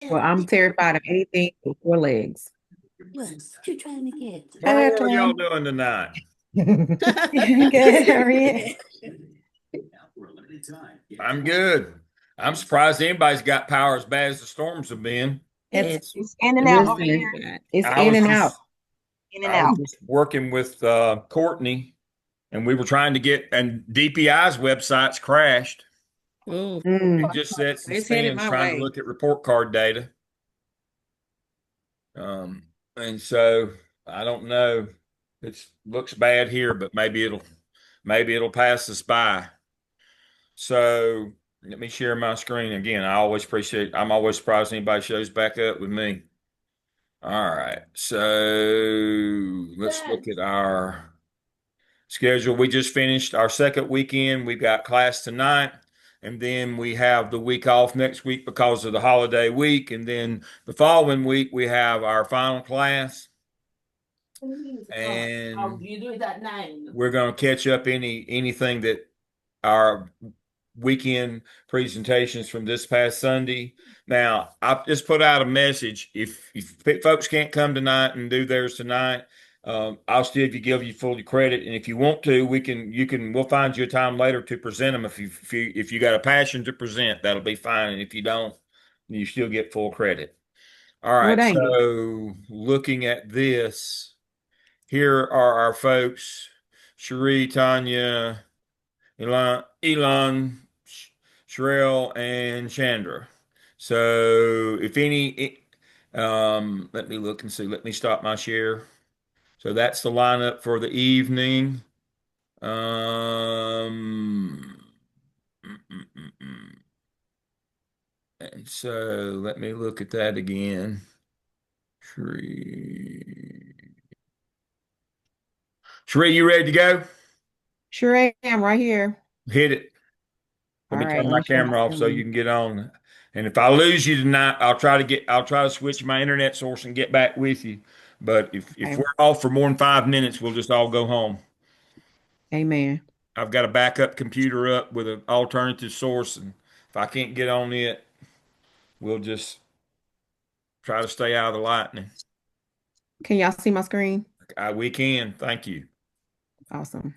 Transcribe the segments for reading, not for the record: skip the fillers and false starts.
Well, I'm terrified of anything with four legs. What you trying to get? How Hi, are y'all Tom. doing tonight? Good, how are you? I'm good. I'm surprised anybody's got power as bad as the storms have been. It's It's in and out over Listen, here. it's I in was and out. just In and I was out. just working with Courtney, and we were trying to get, and DPI's websites crashed. oh, It Mm. just sets and It's headed spins my trying to way. look at report card data. Um, and so I don't know. It looks bad here, but maybe it'll pass us by. So let me share my screen again. I'm always surprised anybody shows back up with me. All right. So let's look at our schedule. We just finished our second weekend. We've got class tonight, and then we have the week off next week because of the holiday week. And then the following week, we have our final class, and you do it at 9. we're going to catch up anything that our weekend presentations from this past Sunday. Now, I've just put out a message. If folks can't come tonight and do theirs tonight, I'll still give you full credit. And if you want to, we'll find you a time later to present them. If you got a passion to present, that'll be fine. And if you don't, you still get full credit. All Well, right. dang it. So looking at this, here are our folks: Cherie, Tanya, Elon, Sherelle, and Chandra. So if any, let me look and see. Let me stop my share. So that's the lineup for the evening. Um, and so let me look at that again. Sheree, Sheree, you ready to go? Sure am right here. Hit it. Let All me right, turn let my me share my camera off so you screen. can get on. And if I lose you tonight, I'll try to switch my internet source and get back with you. But if Okay. we're off for more than 5 minutes, we'll just all go home. Amen. I've got a backup computer up with an alternative source, and if I can't get on it, we'll just try to stay out of the lightning. Can y'all see my screen? We can. Thank you. Awesome.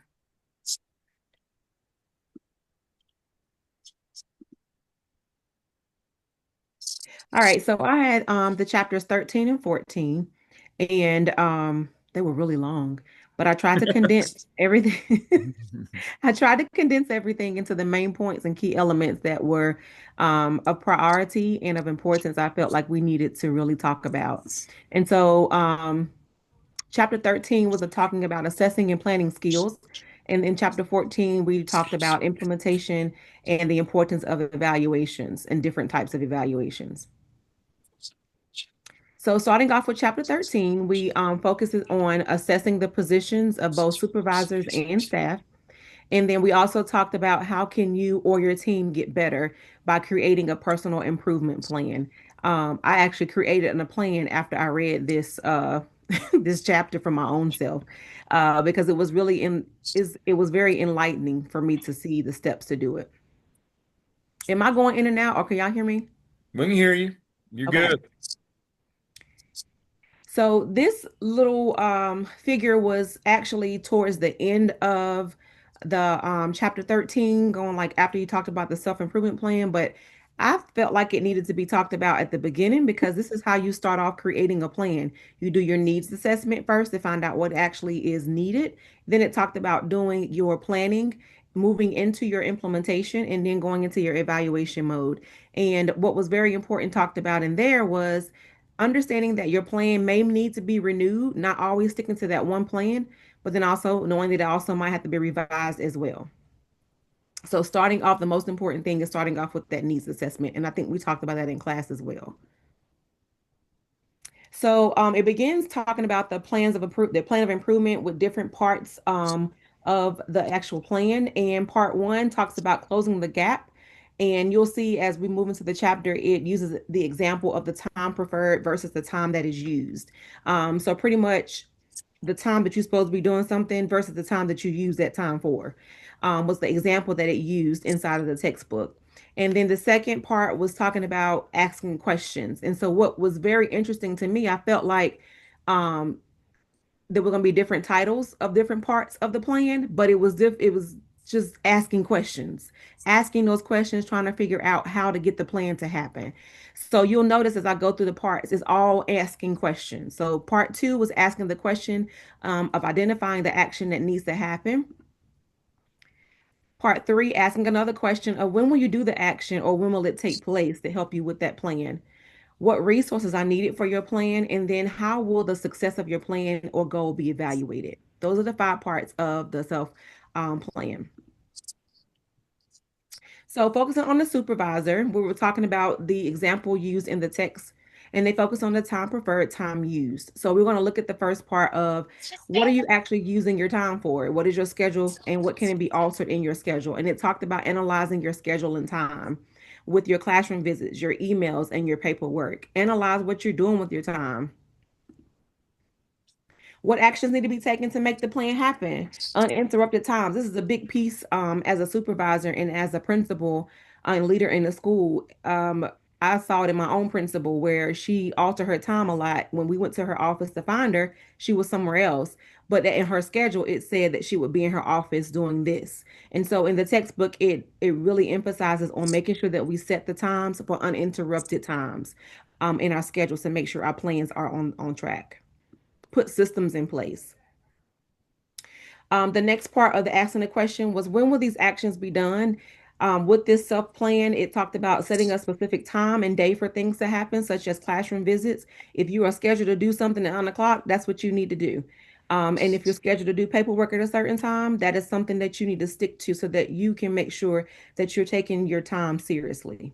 All right, so I had the chapters 13 and 14, and they were really long, but I tried to condense everything. I tried to condense everything into the main points and key elements that were of priority and of importance I felt like we needed to really talk about. And so chapter 13 was talking about assessing and planning skills. And in chapter 14, we talked about implementation and the importance of evaluations and different types of evaluations. So, starting off with chapter 13, we focuses on assessing the positions of both supervisors and staff. And then we also talked about how can you or your team get better by creating a personal improvement plan. I actually created a plan after I read this this chapter for my own self because it was really it was very enlightening for me to see the steps to do it. Am I going in and out, or can y'all hear me? We can hear you. You're Okay. good. So this little figure was actually towards the end of the chapter 13, going like after you talked about the self-improvement plan, but I felt like it needed to be talked about at the beginning because this is how you start off creating a plan. You do your needs assessment first to find out what actually is needed. Then it talked about doing your planning, moving into your implementation, and then going into your evaluation mode. And what was very important talked about in there was understanding that your plan may need to be renewed, not always sticking to that one plan, but then also knowing that it also might have to be revised as well. So starting off, the most important thing is starting off with that needs assessment. And I think we talked about that in class as well. So it begins talking about the plan of improvement with different parts of the actual plan. And part one talks about closing the gap. And you'll see as we move into the chapter, it uses the example of the time preferred versus the time that is used. So pretty much the time that you're supposed to be doing something versus the time that you use that time for was the example that it used inside of the textbook. And then the second part was talking about asking questions. And so what was very interesting to me, I felt like um, there were going to be different titles of different parts of the plan, but it was just asking questions, asking those questions, trying to figure out how to get the plan to happen. So you'll notice as I go through the parts, it's all asking questions. So part two was asking the question of identifying the action that needs to happen. Part three, asking another question of when will you do the action or when will it take place to help you with that plan? What resources are needed for your plan, and then how will the success of your plan or goal be evaluated? Those are the five parts of the self plan. So, focusing on the supervisor, we were talking about the example used in the text, and they focus on the time preferred, time used. So, we're going to look at the first part of what are you actually using your time for? What is your schedule, and what can it be altered in your schedule? And it talked about analyzing your schedule and time with your classroom visits, your emails, and your paperwork. Analyze what you're doing with your time. What actions need to be taken to make the plan happen? Uninterrupted times. This is a big piece as a supervisor and as a principal and leader in the school. I saw it in my own principal where she altered her time a lot. When we went to her office to find her, she was somewhere else. But in her schedule, it said that she would be in her office doing this. And so in the textbook, it really emphasizes on making sure that we set the times for uninterrupted times in our schedules to make sure our plans are on track. Put systems in place. The next part of the asking the question was when will these actions be done? With this self plan, it talked about setting a specific time and day for things to happen, such as classroom visits. If you are scheduled to do something at 9 o'clock, that's what you need to do. And if you're scheduled to do paperwork at a certain time, that is something that you need to stick to so that you can make sure that you're taking your time seriously.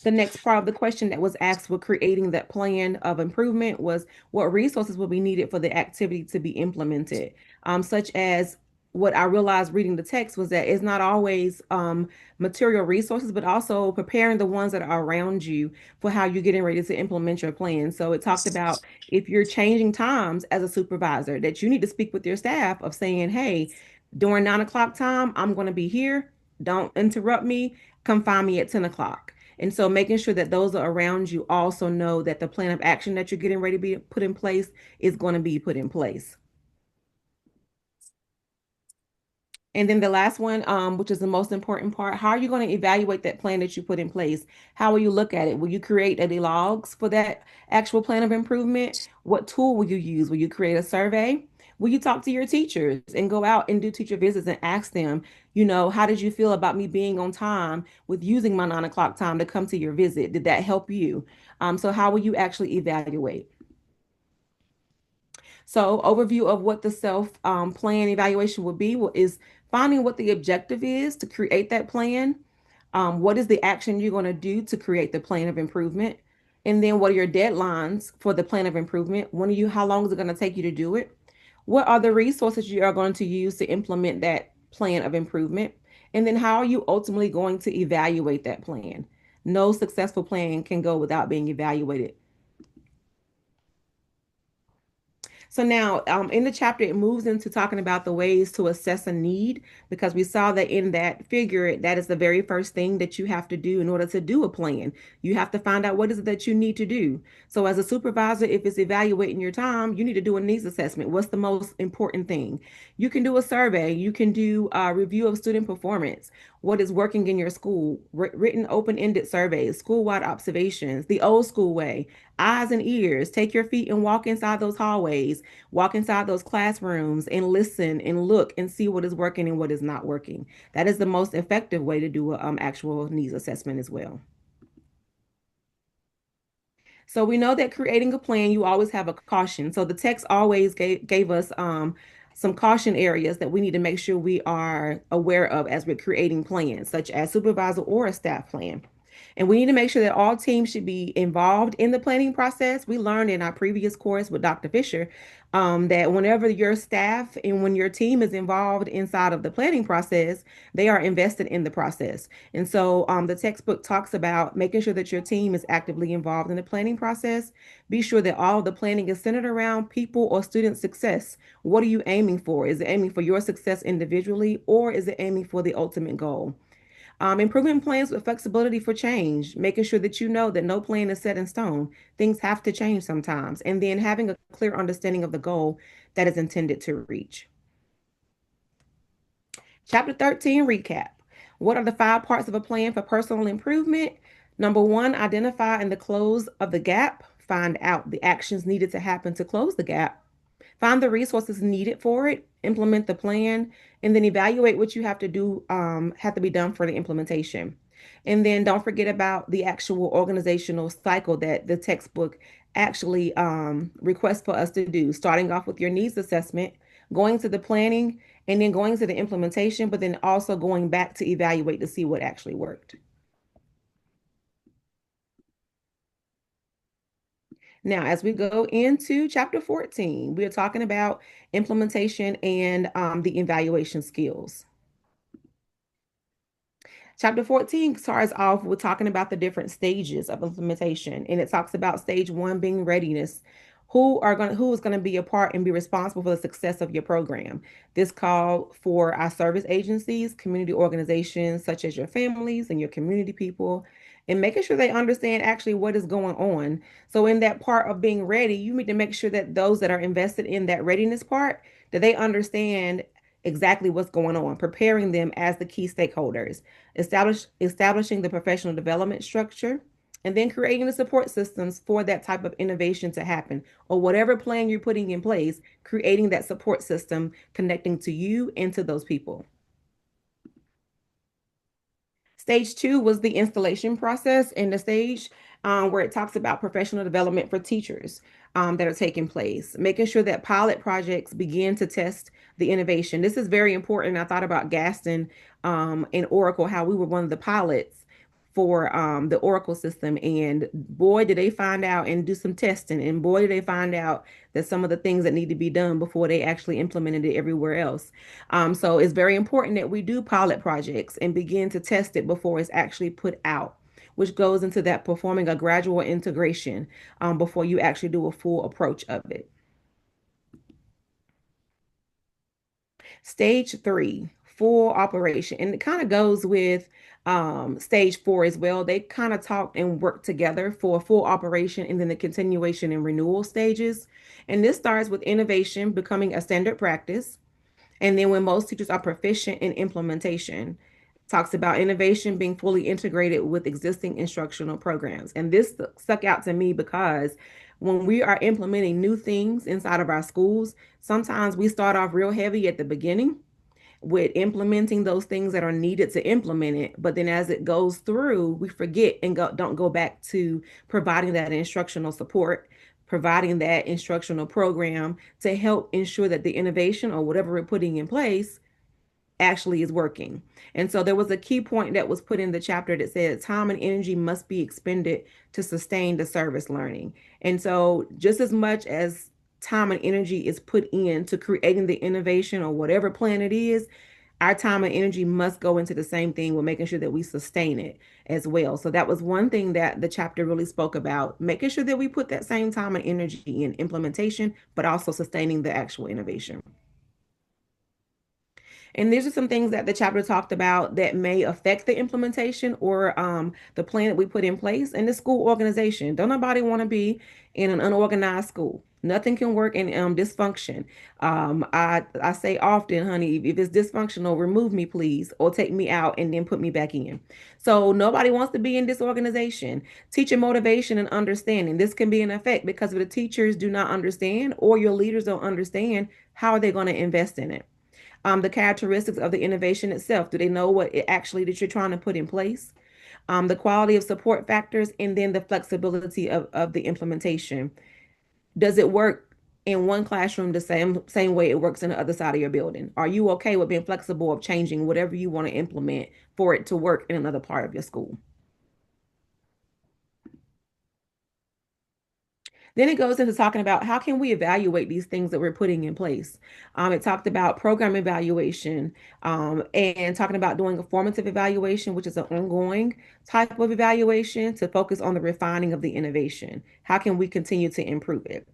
The next part of the question that was asked for creating that plan of improvement was what resources will be needed for the activity to be implemented, such as what I realized reading the text was that it's not always material resources, but also preparing the ones that are around you for how you're getting ready to implement your plan. So it talked about if you're changing times as a supervisor, that you need to speak with your staff of saying, hey, during 9 o'clock time, I'm going to be here. Don't interrupt me. Come find me at 10 o'clock. And so making sure that those around you also know that the plan of action that you're getting ready to be put in place is going to be put in place. And then the last one, which is the most important part, how are you going to evaluate that plan that you put in place? How will you look at it? Will you create any logs for that actual plan of improvement? What tool will you use? Will you create a survey? Will you talk to your teachers and go out and do teacher visits and ask them, how did you feel about me being on time with using my 9 o'clock time to come to your visit? Did that help you? So how will you actually evaluate? So, overview of what the self plan evaluation will be is finding what the objective is to create that plan. What is the action you're going to do to create the plan of improvement? And then what are your deadlines for the plan of improvement? How long is it going to take you to do it? What are the resources you are going to use to implement that plan of improvement? And then how are you ultimately going to evaluate that plan? No successful plan can go without being evaluated. So now, in the chapter, it moves into talking about the ways to assess a need because we saw that in that figure, that is the very first thing that you have to do in order to do a plan. You have to find out what is it that you need to do. So, as a supervisor, if it's evaluating your time, you need to do a needs assessment. What's the most important thing? You can do a survey. You can do a review of student performance. What is working in your school? Written open-ended surveys, school-wide observations, the old school way, eyes and ears. Take your feet and walk inside those hallways, walk inside those classrooms and listen and look and see what is working and what is not working. That is the most effective way to do an actual needs assessment as well. So we know that creating a plan, you always have a caution. So the text always gave us some caution areas that we need to make sure we are aware of as we're creating plans, such as supervisor or a staff plan. And we need to make sure that all teams should be involved in the planning process. We learned in our previous course with Dr. Fisher that whenever your staff and when your team is involved inside of the planning process, they are invested in the process. And so the textbook talks about making sure that your team is actively involved in the planning process. Be sure that all of the planning is centered around people or student success. What are you aiming for? Is it aiming for your success individually, or is it aiming for the ultimate goal? Improvement plans with flexibility for change, making sure that you know that no plan is set in stone. Things have to change sometimes. And then having a clear understanding of the goal that is intended to reach. Chapter 13 recap. What are the 5 parts of a plan for personal improvement? Number one, identify and the close of the gap. Find out the actions needed to happen to close the gap. Find the resources needed for it, implement the plan, and then evaluate what you have to do, have to be done for the implementation. And then don't forget about the actual organizational cycle that the textbook actually requests for us to do, starting off with your needs assessment, going to the planning, and then going to the implementation, but then also going back to evaluate to see what actually worked. Now, as we go into chapter 14, we are talking about implementation and the evaluation skills. Chapter 14 starts off with talking about the different stages of implementation, and it talks about stage one being readiness. Who is going to be a part and be responsible for the success of your program? This call for our service agencies, community organizations such as your families and your community people, and making sure they understand actually what is going on. So in that part of being ready, you need to make sure that those that are invested in that readiness part, that they understand exactly what's going on, preparing them as the key stakeholders, establishing the professional development structure, and then creating the support systems for that type of innovation to happen, or whatever plan you're putting in place, creating that support system connecting to you and to those people. Stage two was the installation process in the stage where it talks about professional development for teachers that are taking place, making sure that pilot projects begin to test the innovation. This is very important. I thought about Gaston and Oracle, how we were one of the pilots for the Oracle system. And boy, did they find out and do some testing. And boy, did they find out that some of the things that need to be done before they actually implemented it everywhere else. So it's very important that we do pilot projects and begin to test it before it's actually put out, which goes into that performing a gradual integration before you actually do a full approach of it. Stage three, full operation. And it kind of goes with stage four as well. They kind of talk and work together for a full operation and then the continuation and renewal stages. And this starts with innovation becoming a standard practice. And then when most teachers are proficient in implementation, talks about innovation being fully integrated with existing instructional programs. And this stuck out to me because when we are implementing new things inside of our schools, sometimes we start off real heavy at the beginning with implementing those things that are needed to implement it. But then as it goes through, we forget and don't go back to providing that instructional support, providing that instructional program to help ensure that the innovation or whatever we're putting in place actually is working. And so there was a key point that was put in the chapter that said time and energy must be expended to sustain the service learning. And so just as much as time and energy is put into creating the innovation or whatever plan it is, our time and energy must go into the same thing with making sure that we sustain it as well. So that was one thing that the chapter really spoke about, making sure that we put that same time and energy in implementation, but also sustaining the actual innovation. And these are some things that the chapter talked about that may affect the implementation or the plan that we put in place in the school organization. Don't nobody want to be in an unorganized school. Nothing can work in dysfunction. I say often, honey, if it's dysfunctional, remove me, please, or take me out and then put me back in. So nobody wants to be in disorganization. Teacher motivation and understanding. This can be an effect because if the teachers do not understand or your leaders don't understand, how are they going to invest in it? The characteristics of the innovation itself. Do they know what it actually that you're trying to put in place? The quality of support factors, and then the flexibility of the implementation. Does it work in one classroom the same way it works in the other side of your building? Are you okay with being flexible of changing whatever you want to implement for it to work in another part of your school? Then it goes into talking about how can we evaluate these things that we're putting in place. It talked about program evaluation, and talking about doing a formative evaluation, which is an ongoing type of evaluation to focus on the refining of the innovation. How can we continue to improve it?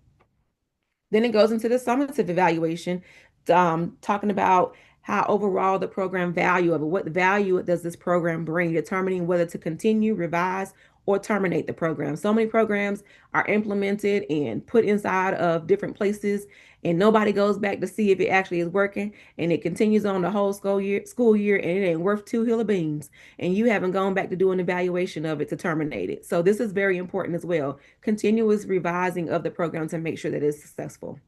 Then it goes into the summative evaluation, talking about how overall the program value of it, what value does this program bring, determining whether to continue, revise, or terminate the program. So many programs are implemented and put inside of different places, and nobody goes back to see if it actually is working, and it continues on the whole school year, and it ain't worth two hill of beans, and you haven't gone back to do an evaluation of it to terminate it. So this is very important as well. Continuous revising of the program to make sure that it's successful.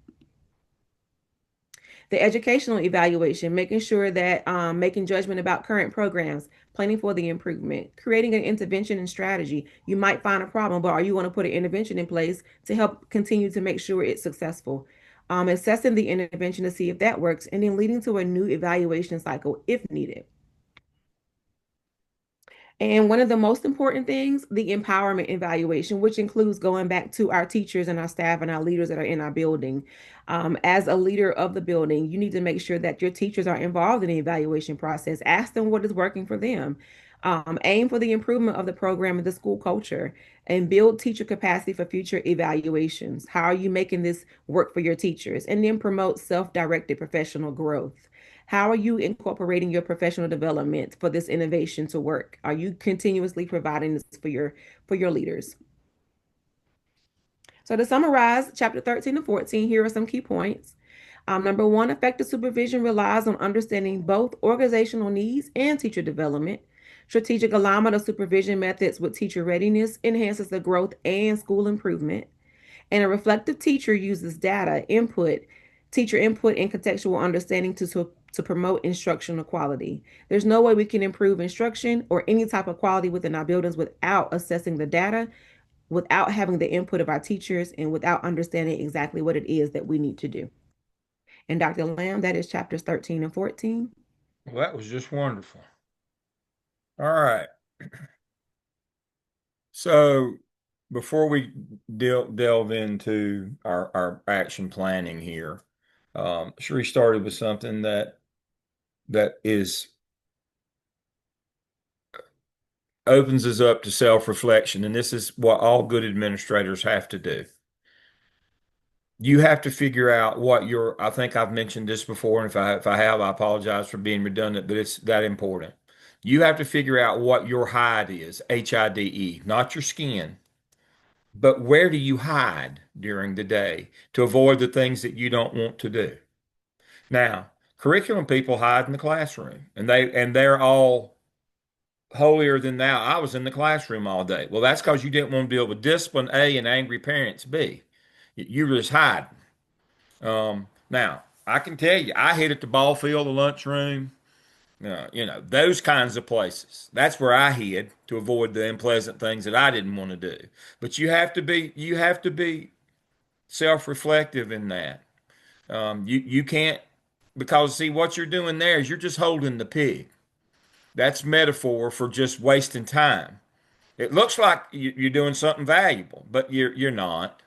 The educational evaluation, making sure that making judgment about current programs, planning for the improvement, creating an intervention and strategy. You might find a problem, but are you going to put an intervention in place to help continue to make sure it's successful? Assessing the intervention to see if that works, and then leading to a new evaluation cycle if needed. And one of the most important things, the empowerment evaluation, which includes going back to our teachers and our staff and our leaders that are in our building. As a leader of the building, you need to make sure that your teachers are involved in the evaluation process. Ask them what is working for them. Aim for the improvement of the program and the school culture, and build teacher capacity for future evaluations. How are you making this work for your teachers? And then promote self-directed professional growth. How are you incorporating your professional development for this innovation to work? Are you continuously providing this for your leaders? So to summarize chapter 13 and 14, here are some key points. Number one, effective supervision relies on understanding both organizational needs and teacher development. Strategic alignment of supervision methods with teacher readiness enhances the growth and school improvement. And a reflective teacher uses teacher input, and contextual understanding to promote instructional quality. There's no way we can improve instruction or any type of quality within our buildings without assessing the data, without having the input of our teachers, and without understanding exactly what it is that we need to do. And Dr. Lamb, that is chapters 13 and 14. Well, that was just wonderful. All right. So before we delve into our action planning here, Sheree started with something that is opens us up to self-reflection, and this is what all good administrators have to do. You have to figure out what I think I've mentioned this before, and if I have, I apologize for being redundant, but it's that important. You have to figure out what your hide is, HIDE, not your skin, but where do you hide during the day to avoid the things that you don't want to do? Now, curriculum people hide in the classroom, and they're all holier than thou. I was in the classroom all day. Well, that's because you didn't want to deal with discipline A and angry parents B. You were just hiding. Now, I can tell you, I hid at the ball field, the lunchroom, those kinds of places. That's where I hid to avoid the unpleasant things that I didn't want to do. But you have to be self-reflective in that. You can't, because see what you're doing there is you're just holding the pig. That's metaphor for just wasting time. It looks like you're doing something valuable, but you're not.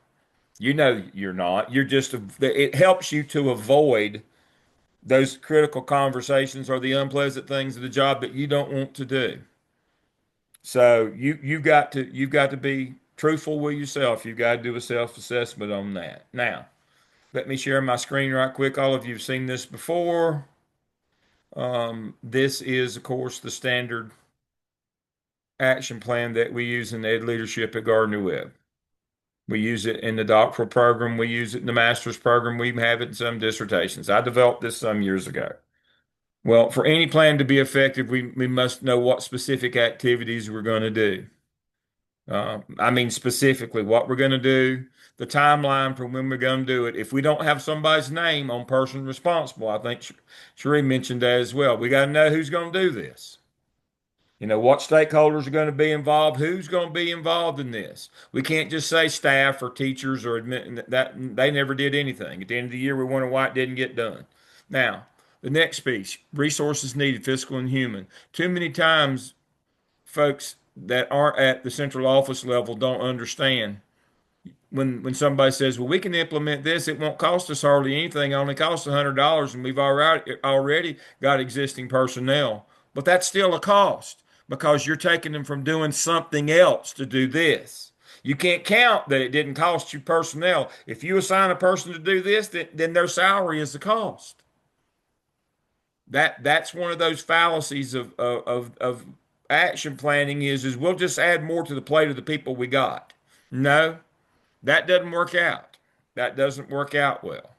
You know you're not. You're just it helps you to avoid those critical conversations or the unpleasant things of the job that you don't want to do. So you've got to be truthful with yourself. You've got to do a self-assessment on that. Now, let me share my screen right quick. All of you have seen this before. This is, of course, the standard action plan that we use in ed leadership at Gardner Webb. We use it in the doctoral program. We use it in the master's program. We have it in some dissertations. I developed this some years ago. Well, for any plan to be effective, we must know what specific activities we're going to do. I mean, specifically what we're going to do, the timeline for when we're going to do it. If we don't have somebody's name on person responsible, I think Sheree mentioned that as well. We got to know who's going to do this. What stakeholders are going to be involved, who's going to be involved in this. We can't just say staff or teachers or admit that they never did anything. At the end of the year, we wonder why it didn't get done. Now, the next piece, resources needed, physical and human. Too many times, folks that aren't at the central office level don't understand. when somebody says, "Well, we can implement this. It won't cost us hardly anything. It only costs $100, and we've already got existing personnel." But that's still a cost because you're taking them from doing something else to do this. You can't count that it didn't cost you personnel. If you assign a person to do this, then their salary is the cost. That's one of those fallacies of action planning is we'll just add more to the plate of the people we got. No, that doesn't work out. That doesn't work out well.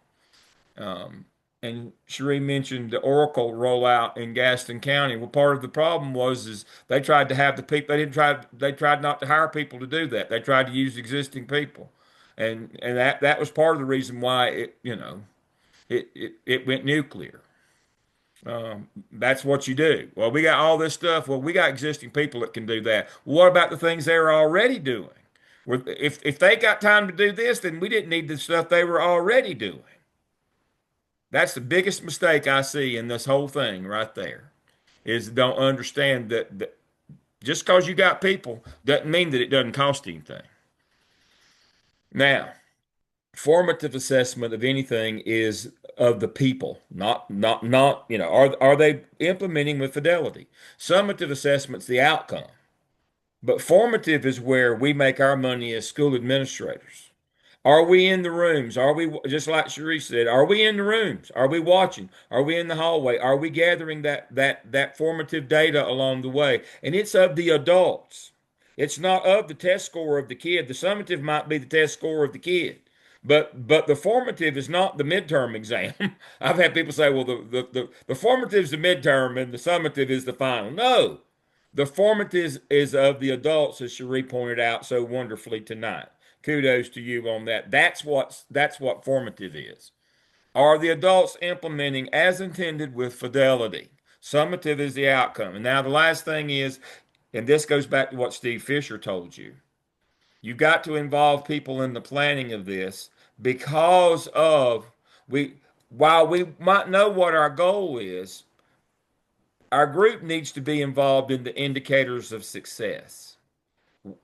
Um, and Cherie mentioned the Oracle rollout in Gaston County. Well, part of the problem was is they tried to have the people. They tried not to hire people to do that. They tried to use existing people, and that was part of the reason why it went nuclear. That's what you do. Well, we got all this stuff. Well, we got existing people that can do that. What about the things they're already doing? If they got time to do this, then we didn't need the stuff they were already doing. That's the biggest mistake I see in this whole thing right there, is don't understand that just because you got people doesn't mean that it doesn't cost anything. Now, formative assessment of anything is of the people, not, are they implementing with fidelity? Summative assessment's the outcome, but formative is where we make our money as school administrators. Are we in the rooms? Are we, just like Cherie said, are we in the rooms? Are we watching? Are we in the hallway? Are we gathering that formative data along the way? And it's of the adults. It's not of the test score of the kid. The summative might be the test score of the kid. But the formative is not the midterm exam. I've had people say, well, the formative is the midterm and the summative is the final. No, the formative is of the adults, as Cherie pointed out so wonderfully tonight. Kudos to you on that. That's what formative is. Are the adults implementing as intended with fidelity? Summative is the outcome. And now the last thing is, and this goes back to what Steve Fisher told you. You've got to involve people in the planning of this because of we while we might know what our goal is, our group needs to be involved in the indicators of success.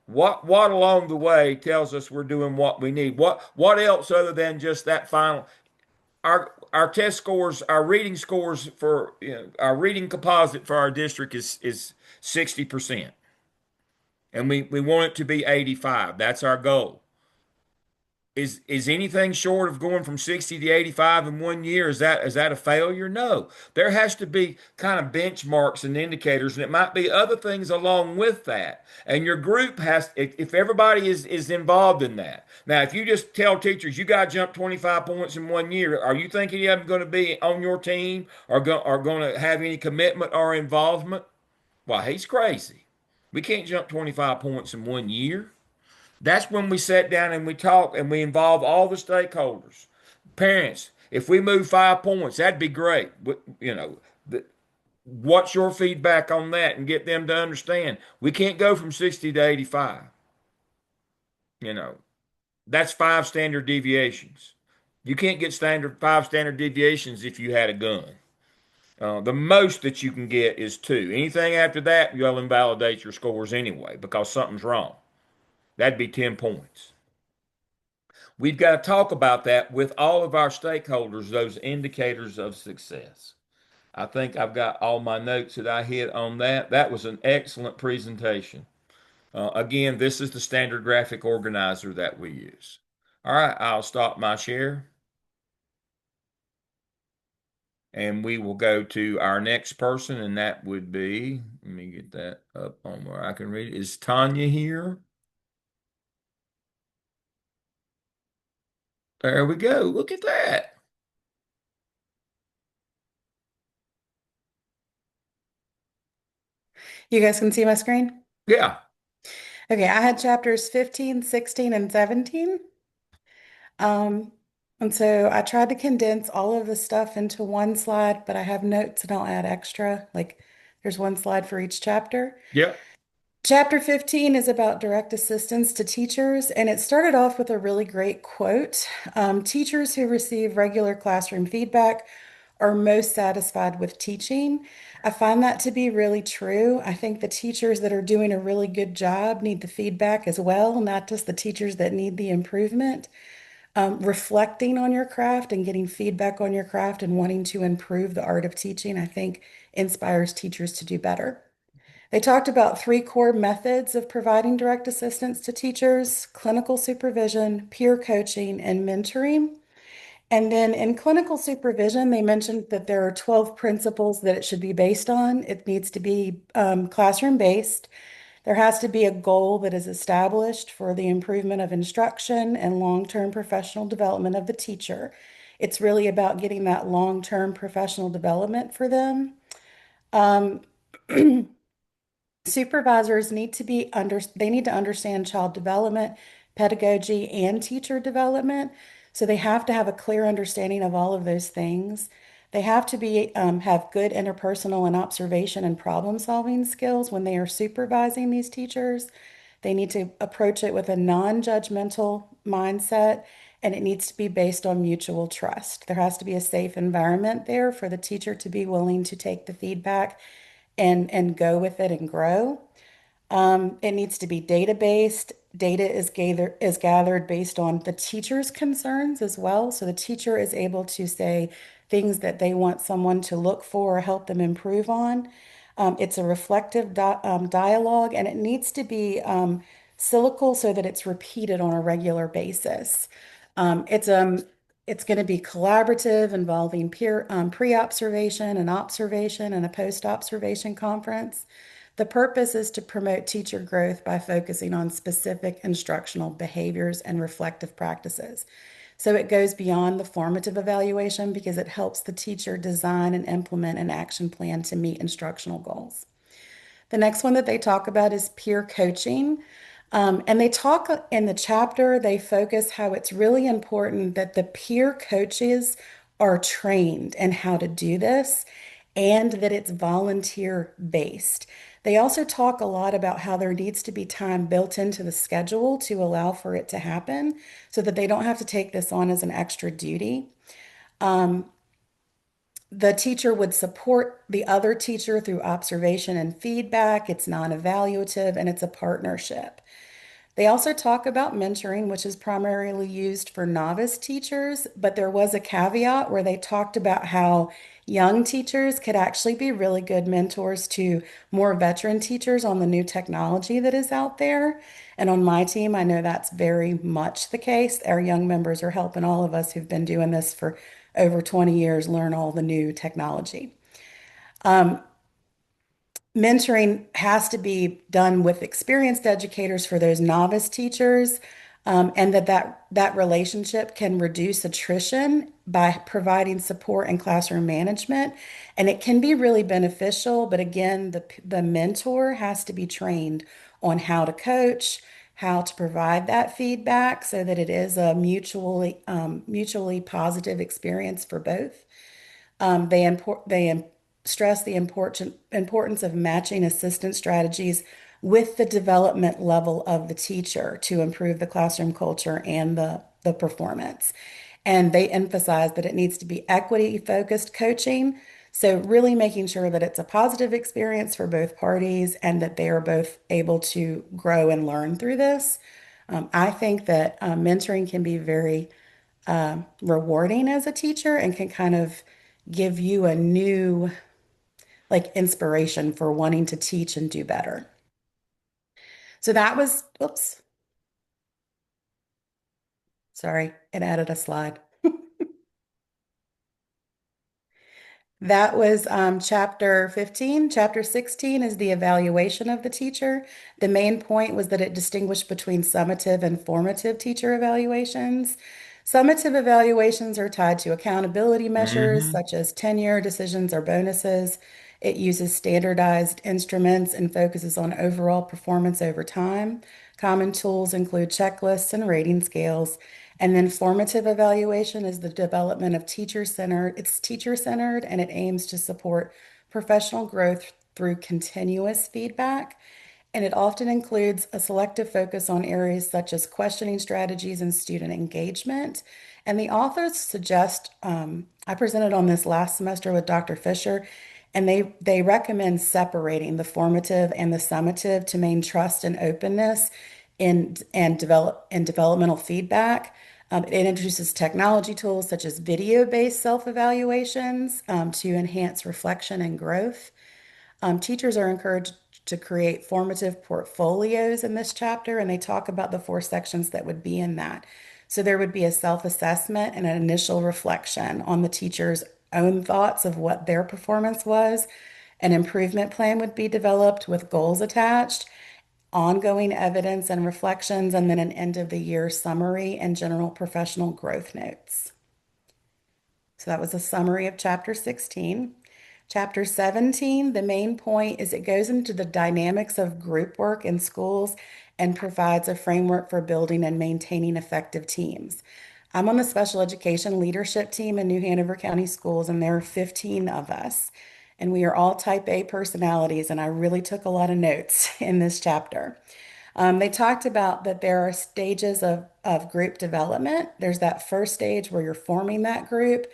What along the way tells us we're doing what we need? What else other than just that final our test scores, our reading scores for our reading composite for our district is 60%. And we want it to be 85. That's our goal. Is anything short of going from 60 to 85 in 1 year? Is that a failure? No. There has to be kind of benchmarks and indicators, and it might be other things along with that. And your group has, if everybody is involved in that. Now, if you just tell teachers you got to jump 25 points in 1 year, are you thinking you're going to be on your team or going to have any commitment or involvement? Well, he's crazy. We can't jump 25 points in 1 year. That's when we sit down and we talk and we involve all the stakeholders. Parents, if we move 5 points, that'd be great. What's your feedback on that and get them to understand we can't go from 60 to 85. You know, that's five standard deviations. You can't get five standard deviations if you had a gun. The most that you can get is two. Anything after that, you'll invalidate your scores anyway because something's wrong. That'd be 10 points. We've got to talk about that with all of our stakeholders, those indicators of success. I think I've got all my notes that I hit on that. That was an excellent presentation. Again, this is the standard graphic organizer that we use. All right, I'll stop my share. And we will go to our next person, and that would be, let me get that up on where I can read it. Is Tanya here? There we go. Look at that. You guys can see my screen? Yeah. Okay, I had chapters 15, 16, and 17. Um, and so I tried to condense all of the stuff into one slide, but I have notes and I'll add extra. Like there's one slide for each chapter. Yep. Chapter 15 is about direct assistance to teachers, and it started off with a really great quote. Teachers who receive regular classroom feedback are most satisfied with teaching. I find that to be really true. I think the teachers that are doing a really good job need the feedback as well, not just the teachers that need the improvement. Reflecting on your craft and getting feedback on your craft and wanting to improve the art of teaching, I think inspires teachers to do better. They talked about three core methods of providing direct assistance to teachers: clinical supervision, peer coaching, and mentoring. And then in clinical supervision, they mentioned that there are 12 principles that it should be based on. It needs to be classroom based. There has to be a goal that is established for the improvement of instruction and long-term professional development of the teacher. It's really about getting that long-term professional development for them. Um, Supervisors need to they need to understand child development, pedagogy, and teacher development. So they have to have a clear understanding of all of those things. They have to have good interpersonal and observation and problem solving skills when they are supervising these teachers. They need to approach it with a non-judgmental mindset, and it needs to be based on mutual trust. There has to be a safe environment there for the teacher to be willing to take the feedback and go with it and grow. It needs to be data-based. Data is gathered based on the teacher's concerns as well. So the teacher is able to say things that they want someone to look for or help them improve on. It's a reflective dialogue, and it needs to be cyclical so that it's repeated on a regular basis. Um, it's um, it's going to be collaborative, involving peer pre-observation and observation and a post-observation conference. The purpose is to promote teacher growth by focusing on specific instructional behaviors and reflective practices. So it goes beyond the formative evaluation because it helps the teacher design and implement an action plan to meet instructional goals. The next one that they talk about is peer coaching. And they talk in the chapter, they focus how it's really important that the peer coaches are trained in how to do this and that it's volunteer based. They also talk a lot about how there needs to be time built into the schedule to allow for it to happen so that they don't have to take this on as an extra duty. Um, the teacher would support the other teacher through observation and feedback. It's non-evaluative and it's a partnership. They also talk about mentoring, which is primarily used for novice teachers, but there was a caveat where they talked about how young teachers could actually be really good mentors to more veteran teachers on the new technology that is out there. And on my team, I know that's very much the case. Our young members are helping all of us who've been doing this for over 20 years learn all the new technology. Um, Mentoring has to be done with experienced educators for those novice teachers, and that relationship can reduce attrition by providing support and classroom management. And it can be really beneficial, but again, the mentor has to be trained on how to coach, how to provide that feedback so that it is a mutually positive experience for both. They stress the importance of matching assistance strategies with the development level of the teacher to improve the classroom culture and the performance. And they emphasize that it needs to be equity focused coaching. So, really making sure that it's a positive experience for both parties and that they are both able to grow and learn through this. I think that mentoring can be very rewarding as a teacher and can kind of give you a new like inspiration for wanting to teach and do better. So that was, oops, sorry, it added a slide. That was chapter 15. Chapter 16 is the evaluation of the teacher. The main point was that it distinguished between summative and formative teacher evaluations. Summative evaluations are tied to accountability measures Hmm. such as tenure, decisions, or bonuses. It uses standardized instruments and focuses on overall performance over time. Common tools include checklists and rating scales. And then formative evaluation is the development of teacher-centered. It's teacher-centered and it aims to support professional growth through continuous feedback. And it often includes a selective focus on areas such as questioning strategies and student engagement. And the authors suggest, I presented on this last semester with Dr. Fisher, And they recommend separating the formative and the summative to maintain trust and openness in developmental feedback. It introduces technology tools such as video-based self-evaluations to enhance reflection and growth. Teachers are encouraged to create formative portfolios in this chapter, and they talk about the four sections that would be in that. So there would be a self-assessment and an initial reflection on the teacher's own thoughts of what their performance was. An improvement plan would be developed with goals attached, ongoing evidence and reflections, and then an end of the year summary and general professional growth notes. So that was a summary of chapter 16. Chapter 17, the main point is it goes into the dynamics of group work in schools and provides a framework for building and maintaining effective teams. I'm on the special education leadership team in New Hanover County Schools, and there are 15 of us. And we are all type A personalities, and I really took a lot of notes in this chapter. They talked about that there are stages of group development. There's that first stage where you're forming that group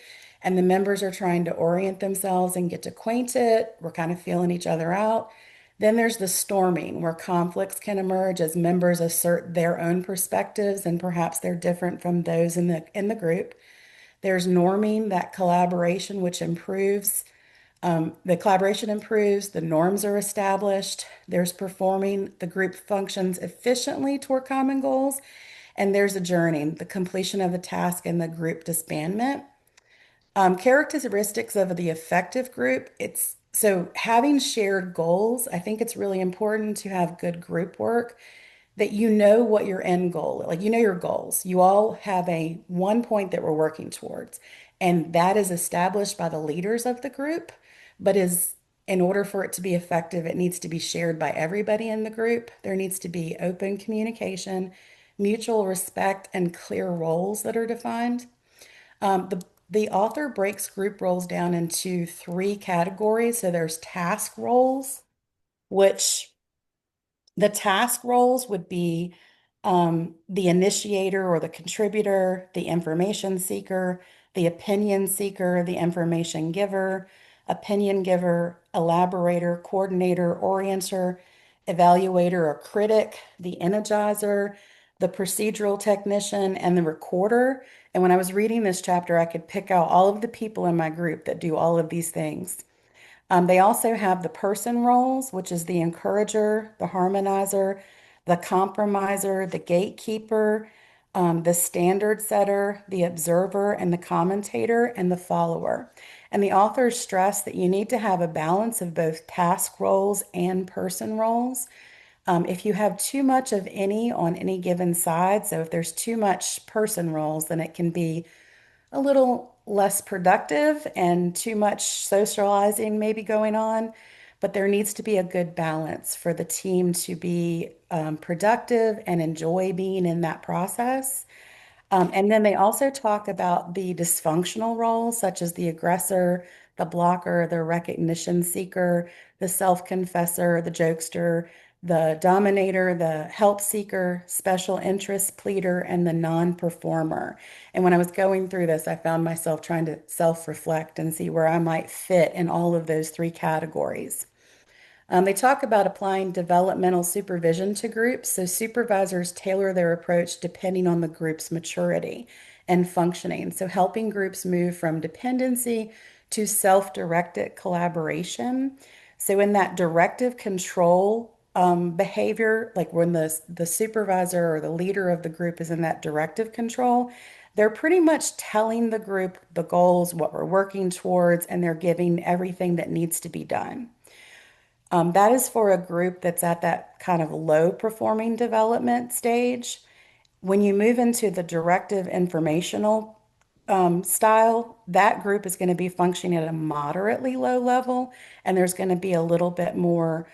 and the members are trying to orient themselves and get acquainted. We're kind of feeling each other out. Then there's the storming where conflicts can emerge as members assert their own perspectives and perhaps they're different from those in the group. There's norming, that collaboration which improves. The collaboration improves, the norms are established, there's performing, the group functions efficiently toward common goals, and there's adjourning, the completion of the task and the group disbandment. Characteristics of the effective group, it's so having shared goals, I think it's really important to have good group work that you know what your end goal, like you know your goals. You all have a one point that we're working towards, and that is established by the leaders of the group, but is in order for it to be effective, it needs to be shared by everybody in the group. There needs to be open communication, mutual respect, and clear roles that are defined. The author breaks group roles down into three categories. So there's task roles, which the task roles would be the initiator or the contributor, the information seeker, the opinion seeker, the information giver, opinion giver, elaborator, coordinator, orienter, evaluator or critic, the energizer, the procedural technician, and the recorder. And when I was reading this chapter, I could pick out all of the people in my group that do all of these things. They also have the person roles, which is the encourager, the harmonizer, the compromiser, the gatekeeper, the standard setter, the observer, and the commentator, and the follower. And the authors stress that you need to have a balance of both task roles and person roles. If you have too much of any on any given side, so if there's too much person roles, then it can be a little less productive and too much socializing maybe going on, but there needs to be a good balance for the team to be productive and enjoy being in that process. And then they also talk about the dysfunctional roles, such as the aggressor, the blocker, the recognition seeker, the self-confessor, the jokester, the dominator, the help seeker, special interest pleader, and the non-performer. And when I was going through this, I found myself trying to self-reflect and see where I might fit in all of those three categories. They talk about applying developmental supervision to groups. So supervisors tailor their approach depending on the group's maturity and functioning. So helping groups move from dependency to self-directed collaboration. So in that directive control behavior, like when the supervisor or the leader of the group is in that directive control, they're pretty much telling the group the goals, what we're working towards, and they're giving everything that needs to be done. That is for a group that's at that kind of low performing development stage. When you move into the directive informational style, that group is going to be functioning at a moderately low level, and there's going to be a little bit more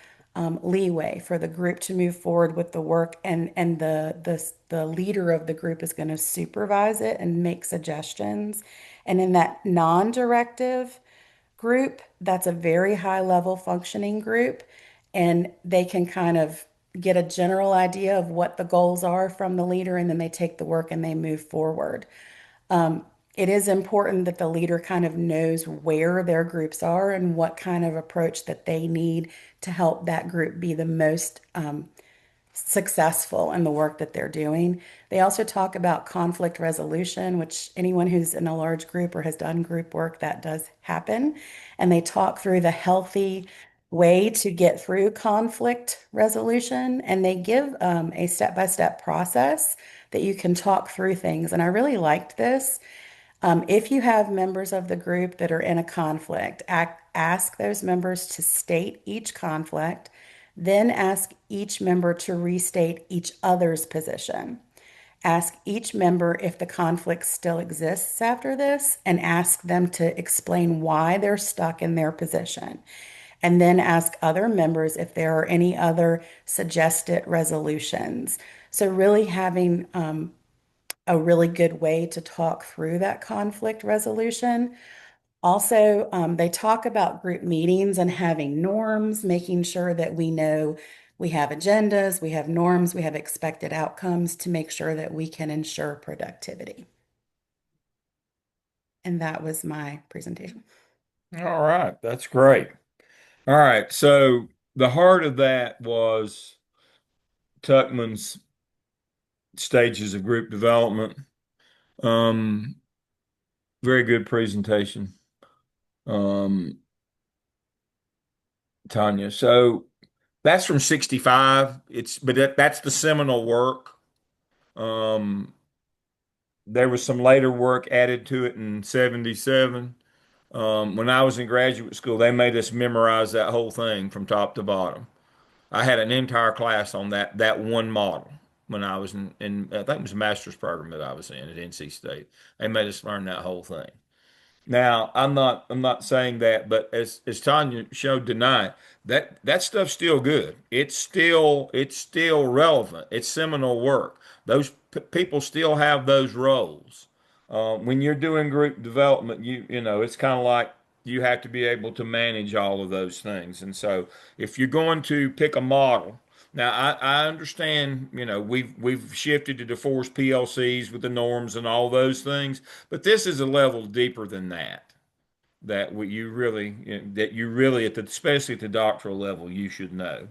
leeway for the group to move forward with the work, and the leader of the group is going to supervise it and make suggestions. And in that non-directive group, that's a very high level functioning group, and they can kind of get a general idea of what the goals are from the leader, and then they take the work and they move forward. it is important that the leader kind of knows where their groups are and what kind of approach that they need to help that group be the most successful in the work that they're doing. They also talk about conflict resolution, which anyone who's in a large group or has done group work, that does happen. And they talk through the healthy way to get through conflict resolution. And they give a step-by-step process that you can talk through things. And I really liked this. If you have members of the group that are in a conflict, ask those members to state each conflict, then ask each member to restate each other's position. Ask each member if the conflict still exists after this, and ask them to explain why they're stuck in their position. And then ask other members if there are any other suggested resolutions. So, really having a really good way to talk through that conflict resolution. Also, they talk about group meetings and having norms, making sure that we know we have agendas, we have norms, we have expected outcomes to make sure that we can ensure productivity. And that was my presentation. All right, that's great. All right, so the heart of that was Tuckman's stages of group development. Um, Very good presentation, um, Tanya. So that's from 65. That's the seminal work. Um, there was some later work added to it in 77. When I was in graduate school, they made us memorize that whole thing from top to bottom. I had an entire class on that one model when I was in I think it was a master's program that I was in at NC State. They made us learn that whole thing. Now, I'm not saying that, but as Tanya showed tonight, that stuff's still good. It's still relevant. It's seminal work. Those people still have those roles. When you're doing group development, you know it's kind of like you have to be able to manage all of those things. And so, if you're going to pick a model, now I understand, we've shifted to divorce PLCs with the norms and all those things, but this is a level deeper than that. That you really especially at the doctoral level, you should know.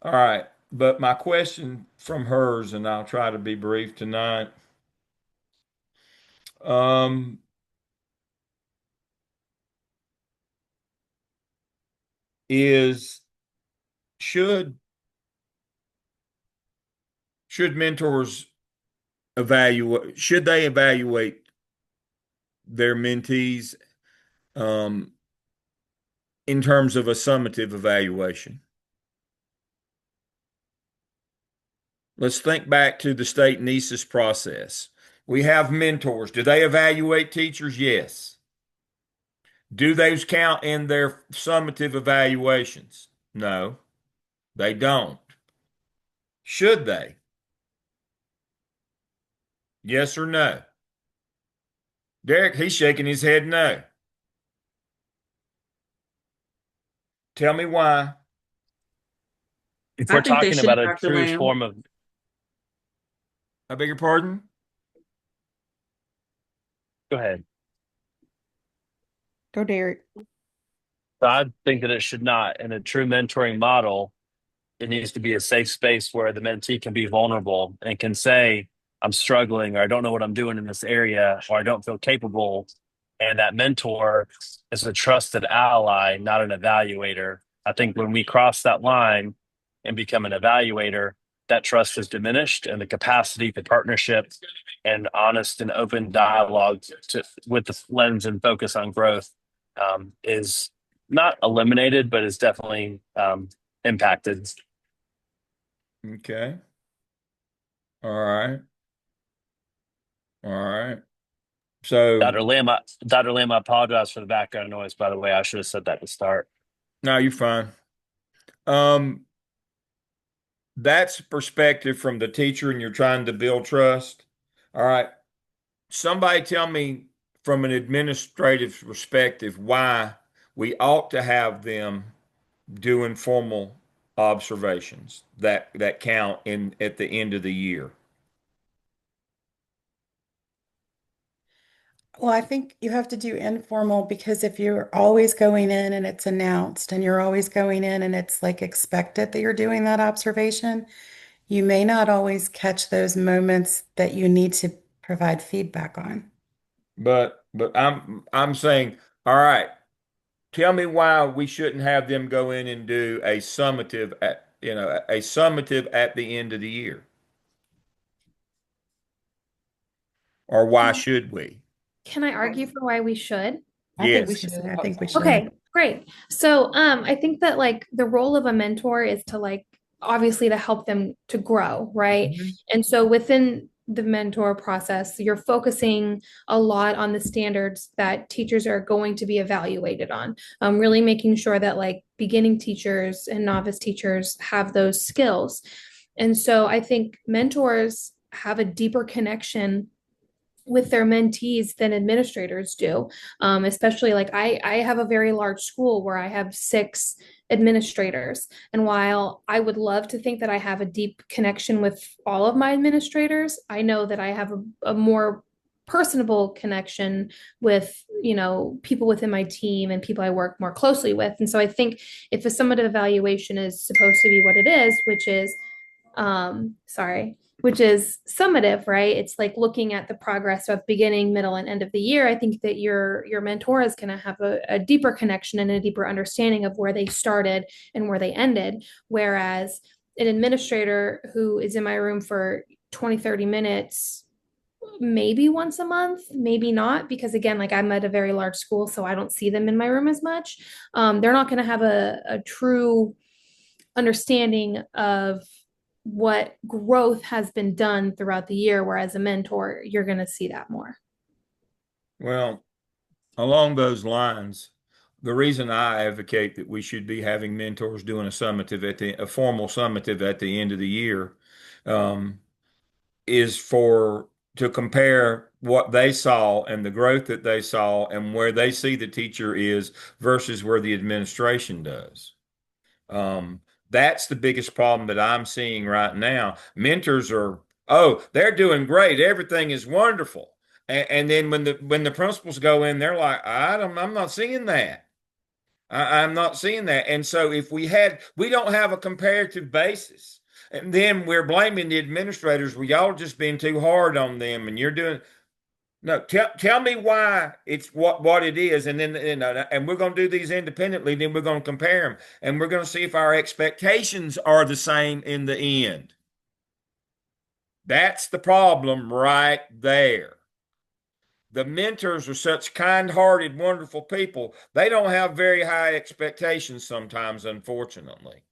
All right, but my question from hers, and I'll try to be brief tonight, um, is should should mentors evaluate their mentees um, in terms of a summative evaluation? Let's think back to the state NESIS process. We have mentors. Do they evaluate teachers? Yes. Do those count in their summative evaluations? No, they don't. Should they? Yes or no? Derek, he's shaking his head no. Tell me why. If I we're think they talking should, about a Dr. true Lamb. form of, I beg your pardon? go ahead. Go, Derek. So I think that it should not. In a true mentoring model, it needs to be a safe space where the mentee can be vulnerable and can say, I'm struggling, or I don't know what I'm doing in this area, or I don't feel capable. And that mentor is a trusted ally, not an evaluator. I think when we cross that line and become an evaluator, that trust is diminished, and the capacity for partnership and honest and open dialogue with the lens and focus on growth is not eliminated, but is definitely impacted. Okay. All right. All right. So, Dr. Lamb, I apologize for the background noise, by the way. I should have said that to start. now you're fine. Um, that's perspective from the teacher, and you're trying to build trust. All right. Somebody tell me from an administrative perspective why we ought to have them doing formal observations that count in at the end of the year. Well, I think you have to do informal because if you're always going in and it's announced and you're always going in and it's like expected that you're doing that observation, you may not always catch those moments that you need to provide feedback on. But I'm saying, all right, tell me why we shouldn't have them go in and do a summative at the end of the year. Or why should we? Can I argue for why we should? I think we Yes. should. I think we Okay, should. great. So, I think that like the role of a mentor is to like obviously to help them to grow, right? Mhm. And so within the mentor process, you're focusing a lot on the standards that teachers are going to be evaluated on. Really making sure that like beginning teachers and novice teachers have those skills. And so I think mentors have a deeper connection with their mentees than administrators do. Especially like I have a very large school where I have 6 administrators. And while I would love to think that I have a deep connection with all of my administrators, I know that I have a more personable connection with people within my team and people I work more closely with. And so I think if a summative evaluation is supposed to be what it is, which is summative, right? It's like looking at the progress of beginning, middle, and end of the year. I think that your mentor is going to have a deeper connection and a deeper understanding of where they started and where they ended. Whereas an administrator who is in my room for 20, 30 minutes, maybe once a month, maybe not, because again, like I'm at a very large school, so I don't see them in my room as much. They're not going to have a true understanding of what growth has been done throughout the year, whereas a mentor, you're going to see that more. Well, along those lines, the reason I advocate that we should be having mentors doing a formal summative at the end of the year, um, is for to compare what they saw and the growth that they saw and where they see the teacher is versus where the administration does. Um, that's the biggest problem that I'm seeing right now. Mentors are, oh, they're doing great. Everything is wonderful. And then when the principals go in, they're like, I'm not seeing that. I'm not seeing that. And so if we don't have a comparative basis. And then we're blaming the administrators. Well, y'all just being too hard on them, and you're doing no. Tell me why it's what it is, and then and we're going to do these independently. Then we're going to compare them, and we're going to see if our expectations are the same in the end. That's the problem right there. The mentors are such kind-hearted, wonderful people. They don't have very high expectations sometimes, unfortunately.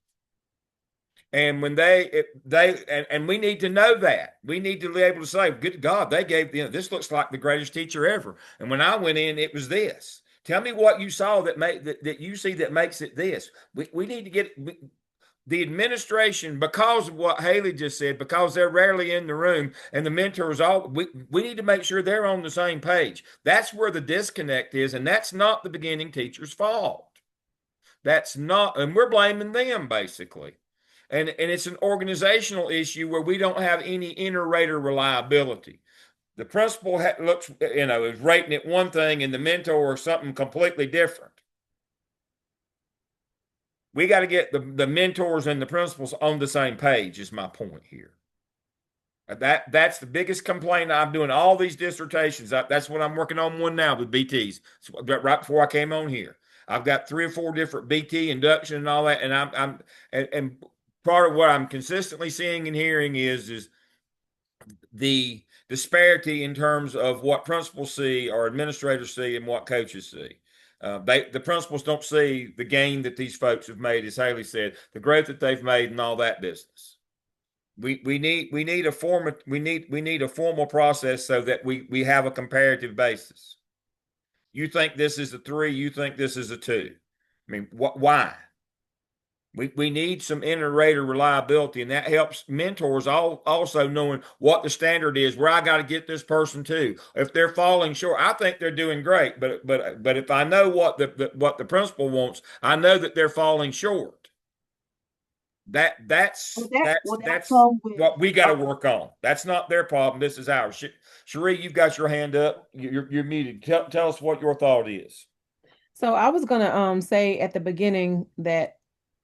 And when and we need to know that. We need to be able to say, good God, they gave, this looks like the greatest teacher ever. And when I went in, it was this. Tell me what you saw that you see that makes it this. We need to get the administration, because of what Haley just said, because they're rarely in the room, and the mentors we need to make sure they're on the same page. That's where the disconnect is, and that's not the beginning teacher's fault. That's not, and we're blaming them basically. And it's an organizational issue where we don't have any inter-rater reliability. The principal looks, is rating it one thing, and the mentor or something completely different. We got to get the mentors and the principals on the same page, is my point here. That's the biggest complaint. I'm doing all these dissertations. That's what I'm working on one now with BTs. So right before I came on here, I've got 3 or 4 different BT induction and all that, and part of what I'm consistently seeing and hearing is the disparity in terms of what principals see or administrators see and what coaches see. The principals don't see the gain that these folks have made, as Haley said, the growth that they've made, and all that business. We need a formal process so that we have a comparative basis. You think this is a 3, you think this is a 2. I mean, why? We need some inter-rater reliability, and that helps mentors also knowing what the standard is, where I got to get this person to. If they're falling short, I think they're doing great, but if I know what the principal wants, I know that they're falling short. That Well, that's that that's well that that's comes with what we got to work on. That's not their problem. This is ours. Cherie, you've got your hand up. You're muted. Tell us what your thought is. So I was gonna say at the beginning that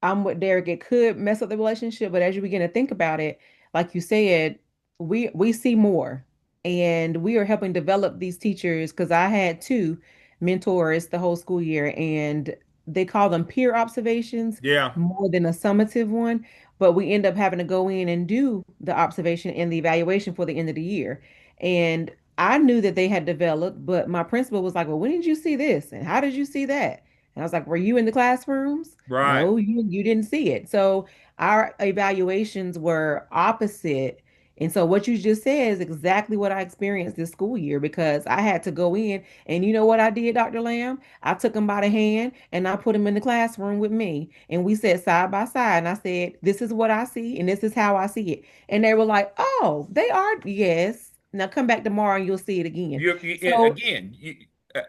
I'm with Derek. It could mess up the relationship, but as you begin to think about it, like you said, we see more, and we are helping develop these teachers because I had two mentors the whole school year, and they call them peer observations Yeah, more than a summative one. But we end up having to go in and do the observation and the evaluation for the end of the year. And I knew that they had developed, but my principal was like, "Well, when did you see this? And how did you see that?" And I was like, "Were you in the classrooms?" right. No, you didn't see it. So our evaluations were opposite. And so what you just said is exactly what I experienced this school year because I had to go in and you know what I did, Dr. Lamb? I took him by the hand and I put him in the classroom with me. And we sat side by side and I said, "This is what I see and this is how I see it." And they were like, "Oh, they are, yes. Now come back tomorrow and you'll see it again." So, Again,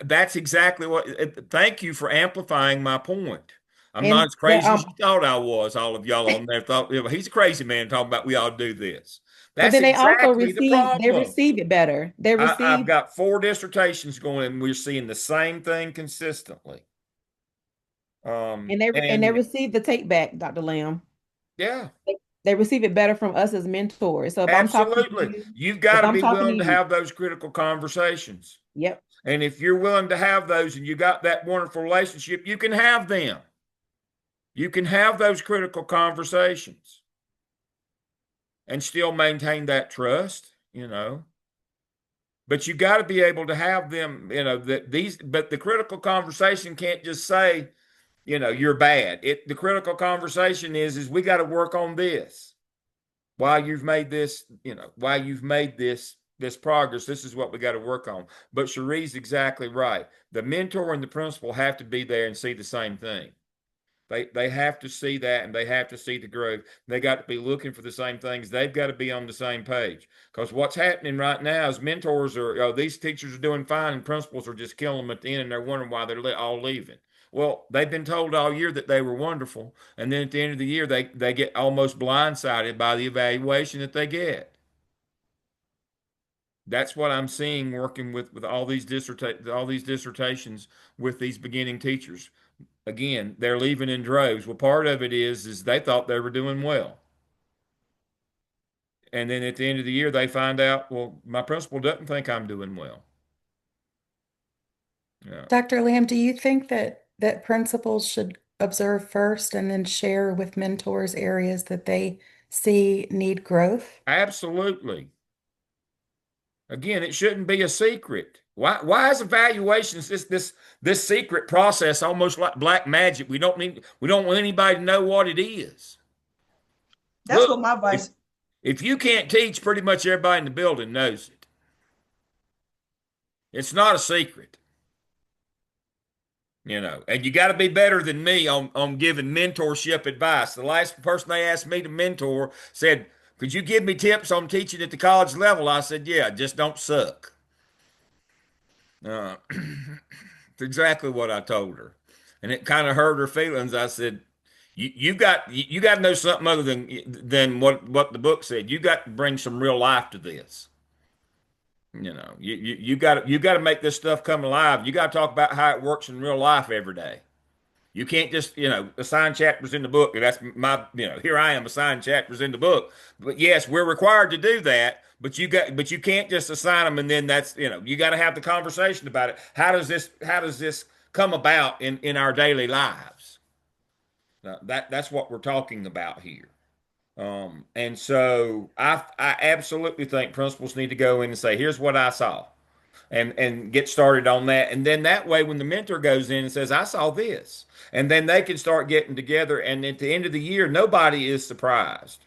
that's exactly what. Thank you for amplifying my point. I'm not and as the crazy as you thought I was. All of y'all on there thought, "Yeah, he's a crazy man talking about we all do this." but That's then they also exactly the problem. receive it better. They I've receive got 4 dissertations going, and we're seeing the same thing consistently. and they And receive the take back, Dr. Lamb. yeah, They receive it better from us as mentors. So if I'm talking to absolutely. you, You've got if to I'm be talking to willing to you, have those critical conversations. yep. And if you're willing to have those and you got that wonderful relationship, you can have them. You can have those critical conversations and still maintain that trust. But you got to be able to have them, but the critical conversation can't just say, you're bad. The critical conversation is we got to work on this. While you've made this progress, this is what we got to work on. But Cherie's exactly right. The mentor and the principal have to be there and see the same thing. They have to see that and they have to see the growth. They got to be looking for the same things. They've got to be on the same page. Because what's happening right now is mentors are, these teachers are doing fine and principals are just killing them at the end and they're wondering why they're all leaving. Well, they've been told all year that they were wonderful. And then at the end of the year, they get almost blindsided by the evaluation that they get. That's what I'm seeing working with all these dissertations with these beginning teachers. Again, they're leaving in droves. Well, part of it is they thought they were doing well. And then at the end of the year, they find out, well, my principal doesn't think I'm doing well. Yeah, Dr. Lamb, do you think that principals should observe first and then share with mentors areas that they see need growth? absolutely. Again, it shouldn't be a secret. Why is evaluations this secret process almost like black magic? We don't want anybody to know what it is. That's what Look, my if vice. if you can't teach, pretty much everybody in the building knows it. It's not a secret. And you got to be better than me on giving mentorship advice. The last person they asked me to mentor said, "Could you give me tips on teaching at the college level?" I said, "Yeah, just don't suck." Uh, it's exactly what I told her, and it kind of hurt her feelings. I said, you got to know something other than what the book said. You got to bring some real life to this. You got to make this stuff come alive. You got to talk about how it works in real life every day. You can't just, assign chapters in the book. That's here I am assigning chapters in the book. But yes, we're required to do that. But you can't just assign them and then you got to have the conversation about it. How does this come about in our daily lives? Now, that's what we're talking about here. And so I absolutely think principals need to go in and say, here's what I saw and get started on that. And then that way, when the mentor goes in and says, I saw this, and then they can start getting together. And at the end of the year, nobody is surprised.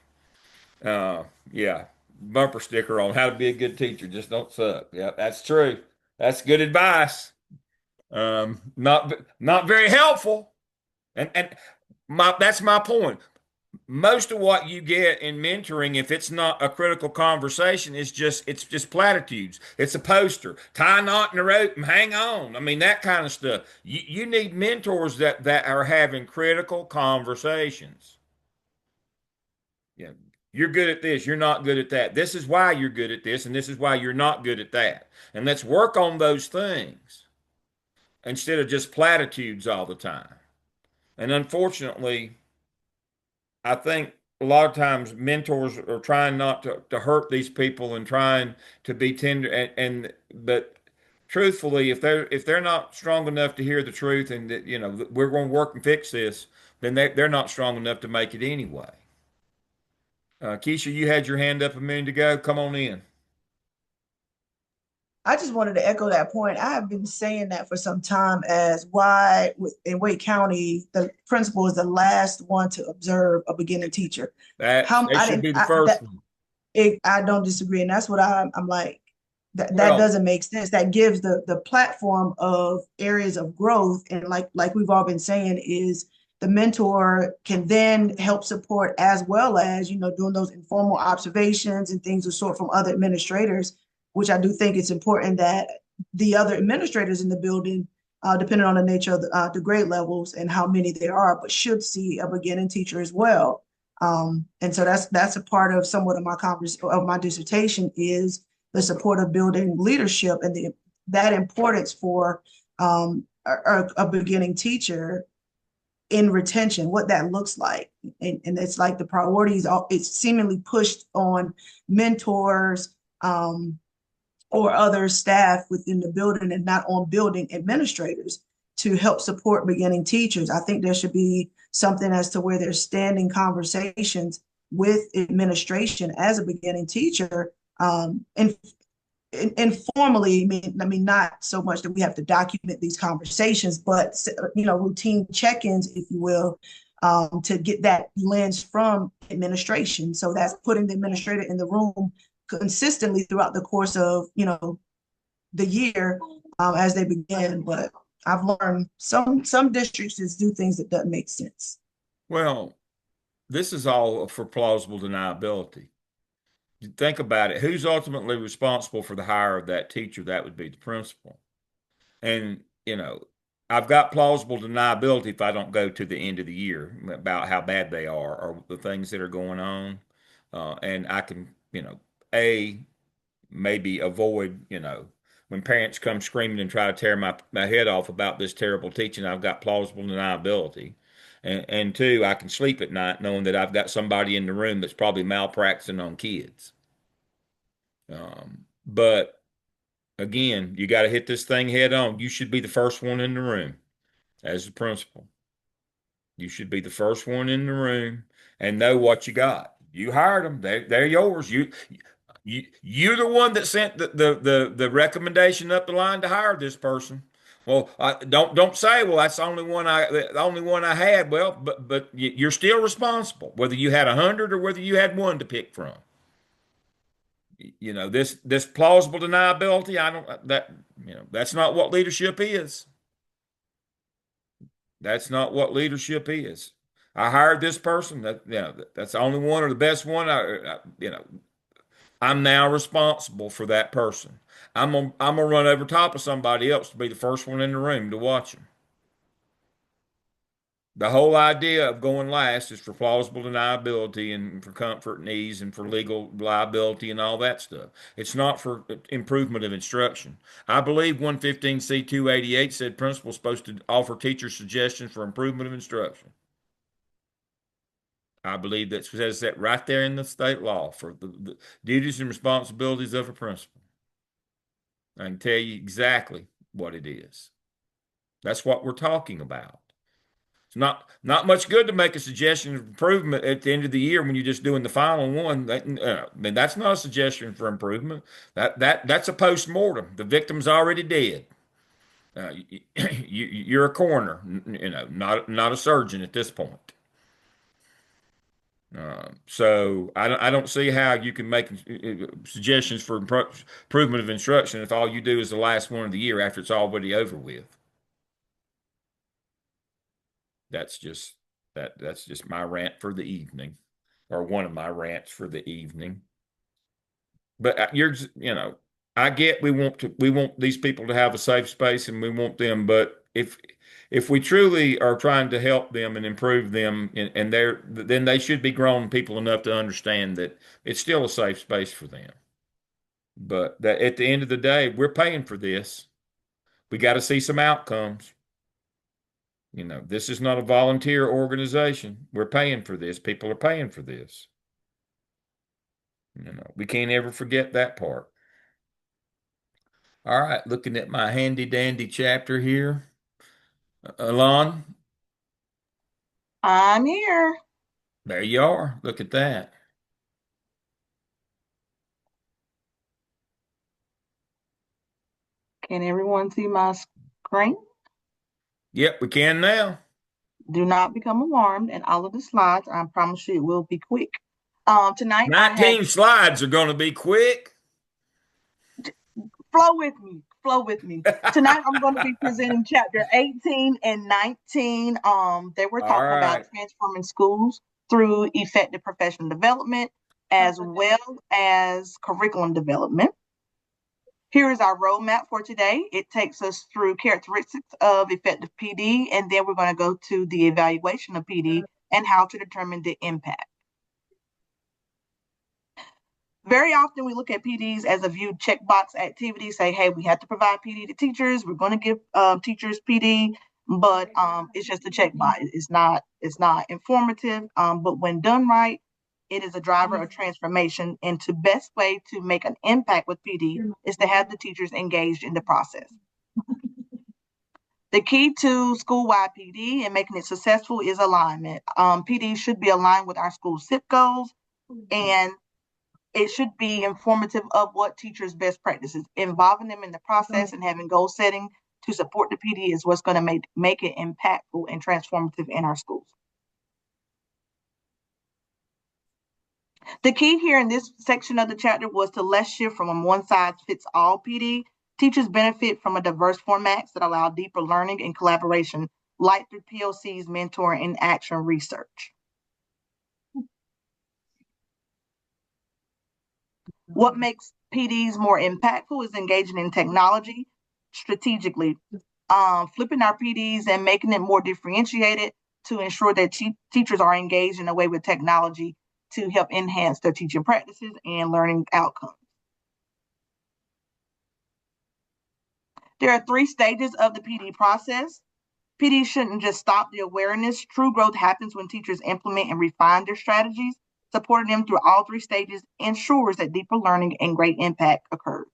Yeah, bumper sticker on how to be a good teacher. Just don't suck. Yeah, that's true. That's good advice. Not very helpful. And that's my point. Most of what you get in mentoring, if it's not a critical conversation, it's just platitudes. It's a poster. Tie a knot in the rope and hang on. I mean, that kind of stuff. You need mentors that are having critical conversations. You know, you're good at this, you're not good at that. This is why you're good at this, and this is why you're not good at that. And let's work on those things instead of just platitudes all the time. And unfortunately, I think a lot of times mentors are trying not to hurt these people and trying to be tender and but truthfully, if they're not strong enough to hear the truth and that, we're going to work and fix this, then they're not strong enough to make it anyway. Keisha, you had your hand up a minute ago. Come on in. I just wanted to echo that point. I have been saying that for some time as why in Wake County, the principal is the last one to observe a beginning teacher. How They I should didn't be the first one. I don't disagree. And that's what I'm like, that Well, doesn't make sense. That gives the platform of areas of growth. And like we've all been saying, is the mentor can then help support as well as, doing those informal observations and things of sort from other administrators, which I do think it's important that the other administrators in the building, depending on the nature of the grade levels and how many there are, but should see a beginning teacher as well. And so that's a part of somewhat of my dissertation is the support of building leadership and that importance for a beginning teacher in retention, what that looks like. And it's like the priorities, it's seemingly pushed on mentors, or other staff within the building and not on building administrators to help support beginning teachers. I think there should be something as to where there's standing conversations with administration as a beginning teacher, and informally. I mean, not so much that we have to document these conversations, but routine check-ins, if you will, to get that lens from administration. So that's putting the administrator in the room consistently throughout the course of the year, as they begin. But I've learned some districts just do things that doesn't make sense. well, this is all for plausible deniability. Think about it. Who's ultimately responsible for the hire of that teacher? That would be the principal. And, I've got plausible deniability if I don't go to the end of the year about how bad they are or the things that are going on. And I can, A, maybe avoid, when parents come screaming and try to tear my head off about this terrible teaching, I've got plausible deniability. And two, I can sleep at night knowing that I've got somebody in the room that's probably malpracticing on kids. But again, you got to hit this thing head on. You should be the first one in the room as the principal. You should be the first one in the room and know what you got. You hired them. They're yours. You're the one that sent the recommendation up the line to hire this person. Well, don't say, well, that's the only one I had. Well, but you're still responsible, whether you had 100 or whether you had one to pick from. This plausible deniability. I don't that that's not what leadership is. That's not what leadership is. I hired this person. That's the only one or the best one. I'm now responsible for that person. I'm gonna run over top of somebody else to be the first one in the room to watch them. The whole idea of going last is for plausible deniability and for comfort and ease and for legal liability and all that stuff. It's not for improvement of instruction. I believe 115C288 said principals supposed to offer teachers suggestions for improvement of instruction. I believe that says that right there in the state law for the duties and responsibilities of a principal. I can tell you exactly what it is. That's what we're talking about. It's not much good to make a suggestion of improvement at the end of the year when you're just doing the final one. That's not a suggestion for improvement. That's a post-mortem. The victim's already dead. You're a coroner, not a surgeon at this point. So I don't see how you can make suggestions for improvement of instruction if all you do is the last one of the year after it's already over with. That's just my rant for the evening, or one of my rants for the evening. But I get we want these people to have a safe space and we want them, but if we truly are trying to help them and improve them, and then they should be grown people enough to understand that it's still a safe space for them. But that at the end of the day, we're paying for this. We got to see some outcomes. This is not a volunteer organization. We're paying for this. People are paying for this. We can't ever forget that part. All right, looking at my handy dandy chapter here. Alon, I'm here. there you are. Look at that. Can everyone see my screen? Yep, we can now. Do not become alarmed, and all of the slides, I promise you, it will be quick. Tonight I have 19 slides are going to be quick. flow with me. Flow with me. Tonight I'm going to be presenting chapter 18 and 19. They were All talking about right. transforming schools through effective professional development as well as curriculum development. Here is our roadmap for today. It takes us through characteristics of effective PD, and then we're going to go to the evaluation of PD and how to determine the impact. Very often we look at PDs as a viewed checkbox activity, say, hey, we have to provide PD to teachers. We're going to give teachers PD, but it's just a checkbox. It's not informative, but when done right, it is a driver of transformation. And the best way to make an impact with PD is to have the teachers engaged in the process. The key to school-wide PD and making it successful is alignment. PD should be aligned with our school SIP goals, and it should be informative of what teachers' best practices. Involving them in the process and having goal setting to support the PD is what's going to make it impactful and transformative in our schools. The key here in this section of the chapter was to let's shift from a one-size-fits-all PD. Teachers benefit from a diverse formats that allow deeper learning and collaboration, like through POCs, mentoring, and action research. What makes PDs more impactful is engaging in technology strategically, flipping our PDs and making it more differentiated to ensure that teachers are engaged in a way with technology to help enhance their teaching practices and learning outcomes. There are 3 stages of the PD process. PD shouldn't just stop the awareness. True growth happens when teachers implement and refine their strategies. Supporting them through all 3 stages ensures that deeper learning and great impact occurs.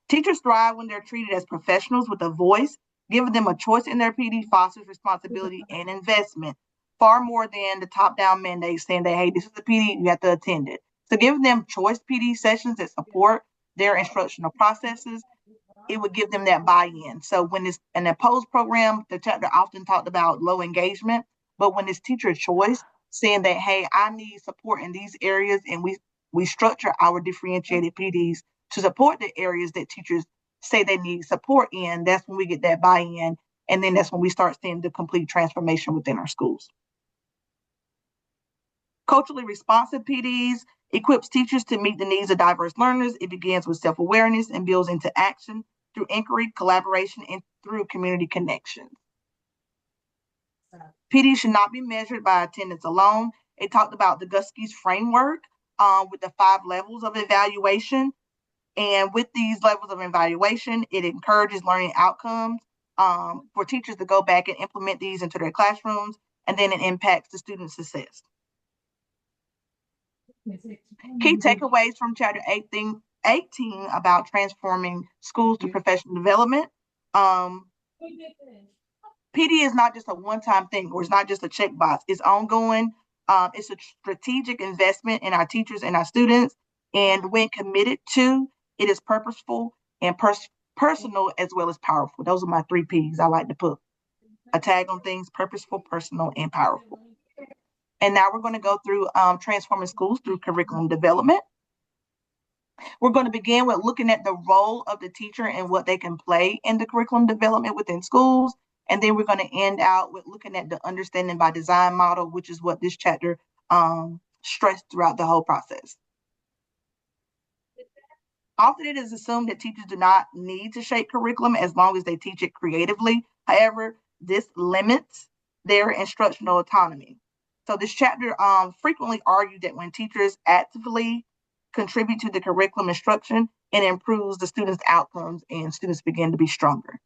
Teachers thrive when they're treated as professionals with a voice. Giving them a choice in their PD fosters responsibility and investment, far more than the top-down mandate saying that, hey, this is the PD, you have to attend it. So giving them choice PD sessions that support their instructional processes, it would give them that buy-in. So when it's an opposed program, the chapter often talked about low engagement, but when it's teacher choice, saying that, hey, I need support in these areas, and we structure our differentiated PDs to support the areas that teachers say they need support in, that's when we get that buy-in. And then that's when we start seeing the complete transformation within our schools. Culturally responsive PDs equips teachers to meet the needs of diverse learners. It begins with self-awareness and builds into action through inquiry, collaboration, and through community connections. PD should not be measured by attendance alone. It talked about the Guskey's framework with the 5 levels of evaluation. And with these levels of evaluation, it encourages learning outcomes for teachers to go back and implement these into their classrooms, and then it impacts the student success. Key takeaways from chapter 18 about transforming schools to professional development. PD is not just a one-time thing, or it's not just a checkbox. It's ongoing. It's a strategic investment in our teachers and our students. And when committed to, it is purposeful and personal as well as powerful. Those are my 3 Ps I like to put a tag on things: purposeful, personal, and powerful. And now we're going to go through transforming schools through curriculum development. We're going to begin with looking at the role of the teacher and what they can play in the curriculum development within schools. And then we're going to end out with looking at the understanding by design model, which is what this chapter stressed throughout the whole process. Often it is assumed that teachers do not need to shape curriculum as long as they teach it creatively. However, this limits their instructional autonomy. So this chapter frequently argued that when teachers actively contribute to the curriculum instruction, it improves the students' outcomes and students begin to be stronger.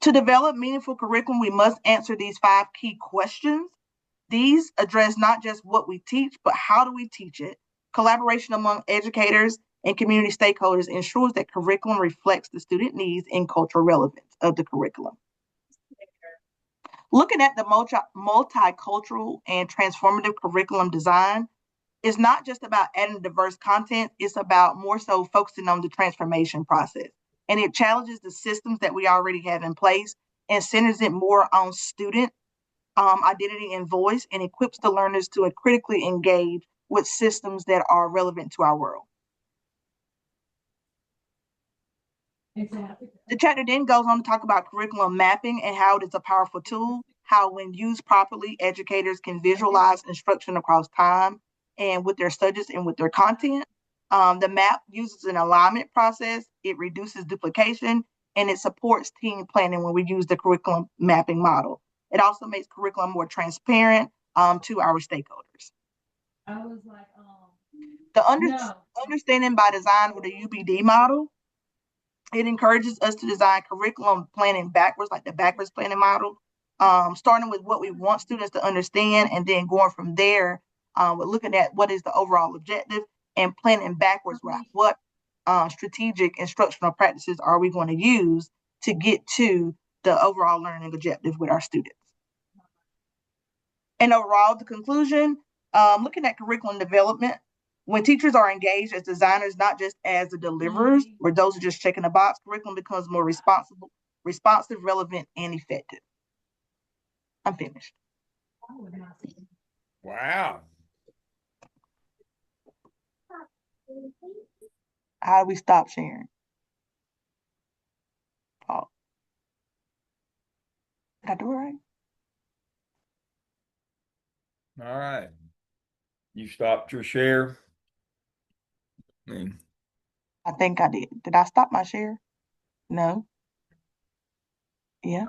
To develop meaningful curriculum, we must answer these 5 key questions. These address not just what we teach, but how do we teach it? Collaboration among educators and community stakeholders ensures that curriculum reflects the student needs and cultural relevance of the curriculum. Looking at the multicultural and transformative curriculum design is not just about adding diverse content, it's about more so focusing on the transformation process. And it challenges the systems that we already have in place and centers it more on student identity and voice, and equips the learners to critically engage with systems that are relevant to our world. Exactly. The chapter then goes on to talk about curriculum mapping and how it is a powerful tool, how when used properly, educators can visualize instruction across time and with their subjects and with their content. The map uses an alignment process, it reduces duplication, and it supports team planning when we use the curriculum mapping model. It also makes curriculum more transparent to our stakeholders. I was like, understanding by design with a UBD model, it encourages us to design curriculum planning backwards, like the backwards planning model, starting with what we want students to understand and then going from there, with looking at what is the overall objective and planning backwards, right? What strategic instructional practices are we going to use to get to the overall learning objective with our students? And overall, the conclusion, looking at curriculum development, when teachers are engaged as designers, not just as the deliverers or those who are just checking a box, curriculum becomes more responsive, relevant, and effective. I'm finished. Wow. How do we stop sharing? Oh, did I do it right? All right. You stopped your share. I think I did. Did I stop my share? No. Yeah.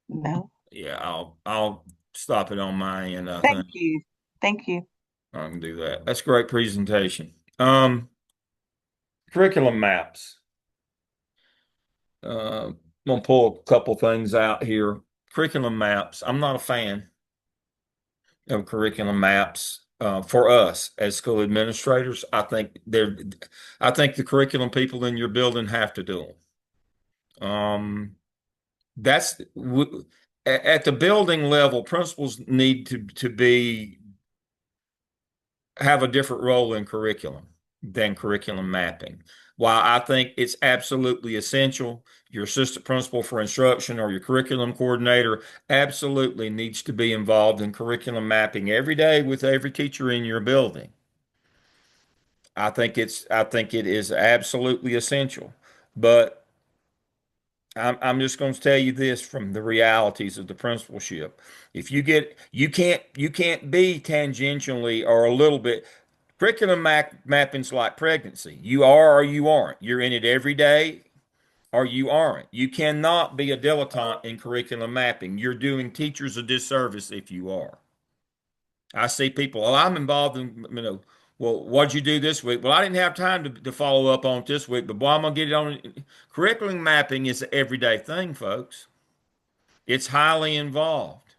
No. Yeah, I'll stop it on my end, I Thank think. you. Thank you. I can do that. That's a great presentation. Curriculum maps. I'm gonna pull a couple things out here. Curriculum maps. I'm not a fan of curriculum maps for us as school administrators. I think the curriculum people in your building have to do them. That's at the building level, principals need to be have a different role in curriculum than curriculum mapping. While I think it's absolutely essential, your assistant principal for instruction or your curriculum coordinator absolutely needs to be involved in curriculum mapping every day with every teacher in your building. I think it is absolutely essential. But I'm just going to tell you this from the realities of the principalship. If you can't be tangentially or a little bit. Curriculum mapping's like pregnancy. You are or you aren't. You're in it every day or you aren't. You cannot be a dilettante in curriculum mapping. You're doing teachers a disservice if you are. I see people, well, I'm involved in, well, what'd you do this week? Well, I didn't have time to follow up on it this week, but boy, I'm going to get it on. Curriculum mapping is an everyday thing, folks. It's highly involved.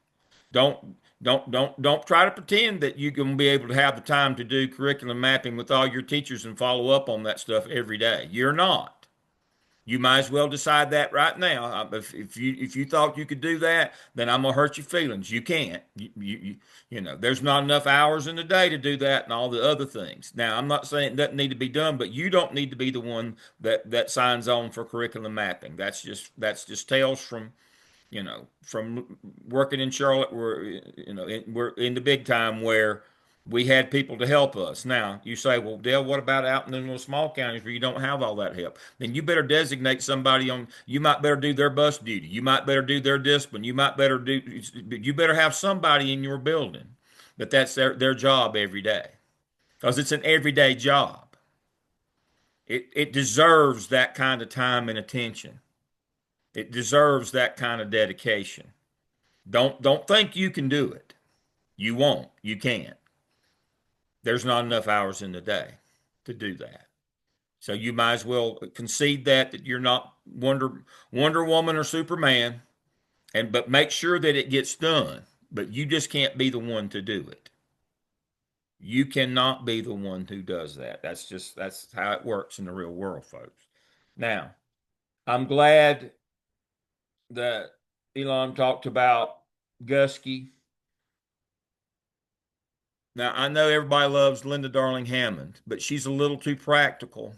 Don't try to pretend that you're going to be able to have the time to do curriculum mapping with all your teachers and follow up on that stuff every day. You're not. You might as well decide that right now. If you thought you could do that, then I'm gonna hurt your feelings. You can't. You know, there's not enough hours in the day to do that and all the other things. Now, I'm not saying it doesn't need to be done, but you don't need to be the one that signs on for curriculum mapping. That's just tales from from working in Charlotte, we're in the big time where we had people to help us. Now you say, well, Dale, what about out in the little small counties where you don't have all that help? Then you better designate somebody on. You might better do their bus duty. You might better do their discipline. You better have somebody in your building that's their job every day. because it's an everyday job. It deserves that kind of time and attention. It deserves that kind of dedication. Don't think you can do it. You won't. You can't. There's not enough hours in the day to do that. So you might as well concede that you're not Wonder Woman or Superman, but make sure that it gets done. But you just can't be the one to do it. You cannot be the one who does that. That's how it works in the real world, folks. Now, I'm glad that Elon talked about Gusky. Now, I know everybody loves Linda Darling Hammond, but she's a little too practical.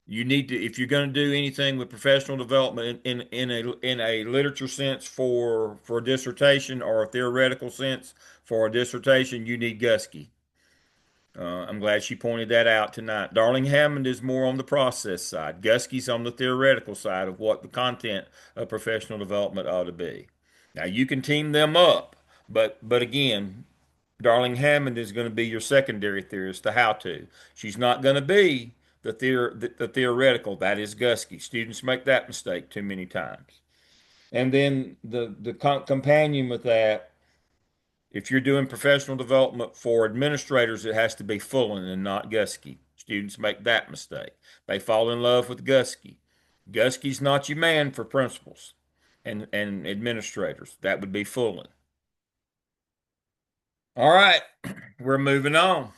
You need to, if you're going to do anything with professional development in a literature sense for a dissertation or a theoretical sense for a dissertation, you need Gusky. I'm glad she pointed that out tonight. Darling Hammond is more on the process side. Gusky's on the theoretical side of what the content of professional development ought to be. Now you can team them up, but again, Darling Hammond is going to be your secondary theorist, the how-to. She's not going to be the theoretical. That is Gusky. Students make that mistake too many times. And then the companion with that, if you're doing professional development for administrators, it has to be Fullen and not Gusky. Students make that mistake. They fall in love with Gusky. Gusky's not your man for principals and administrators. That would be Fullen. All right, we're moving on.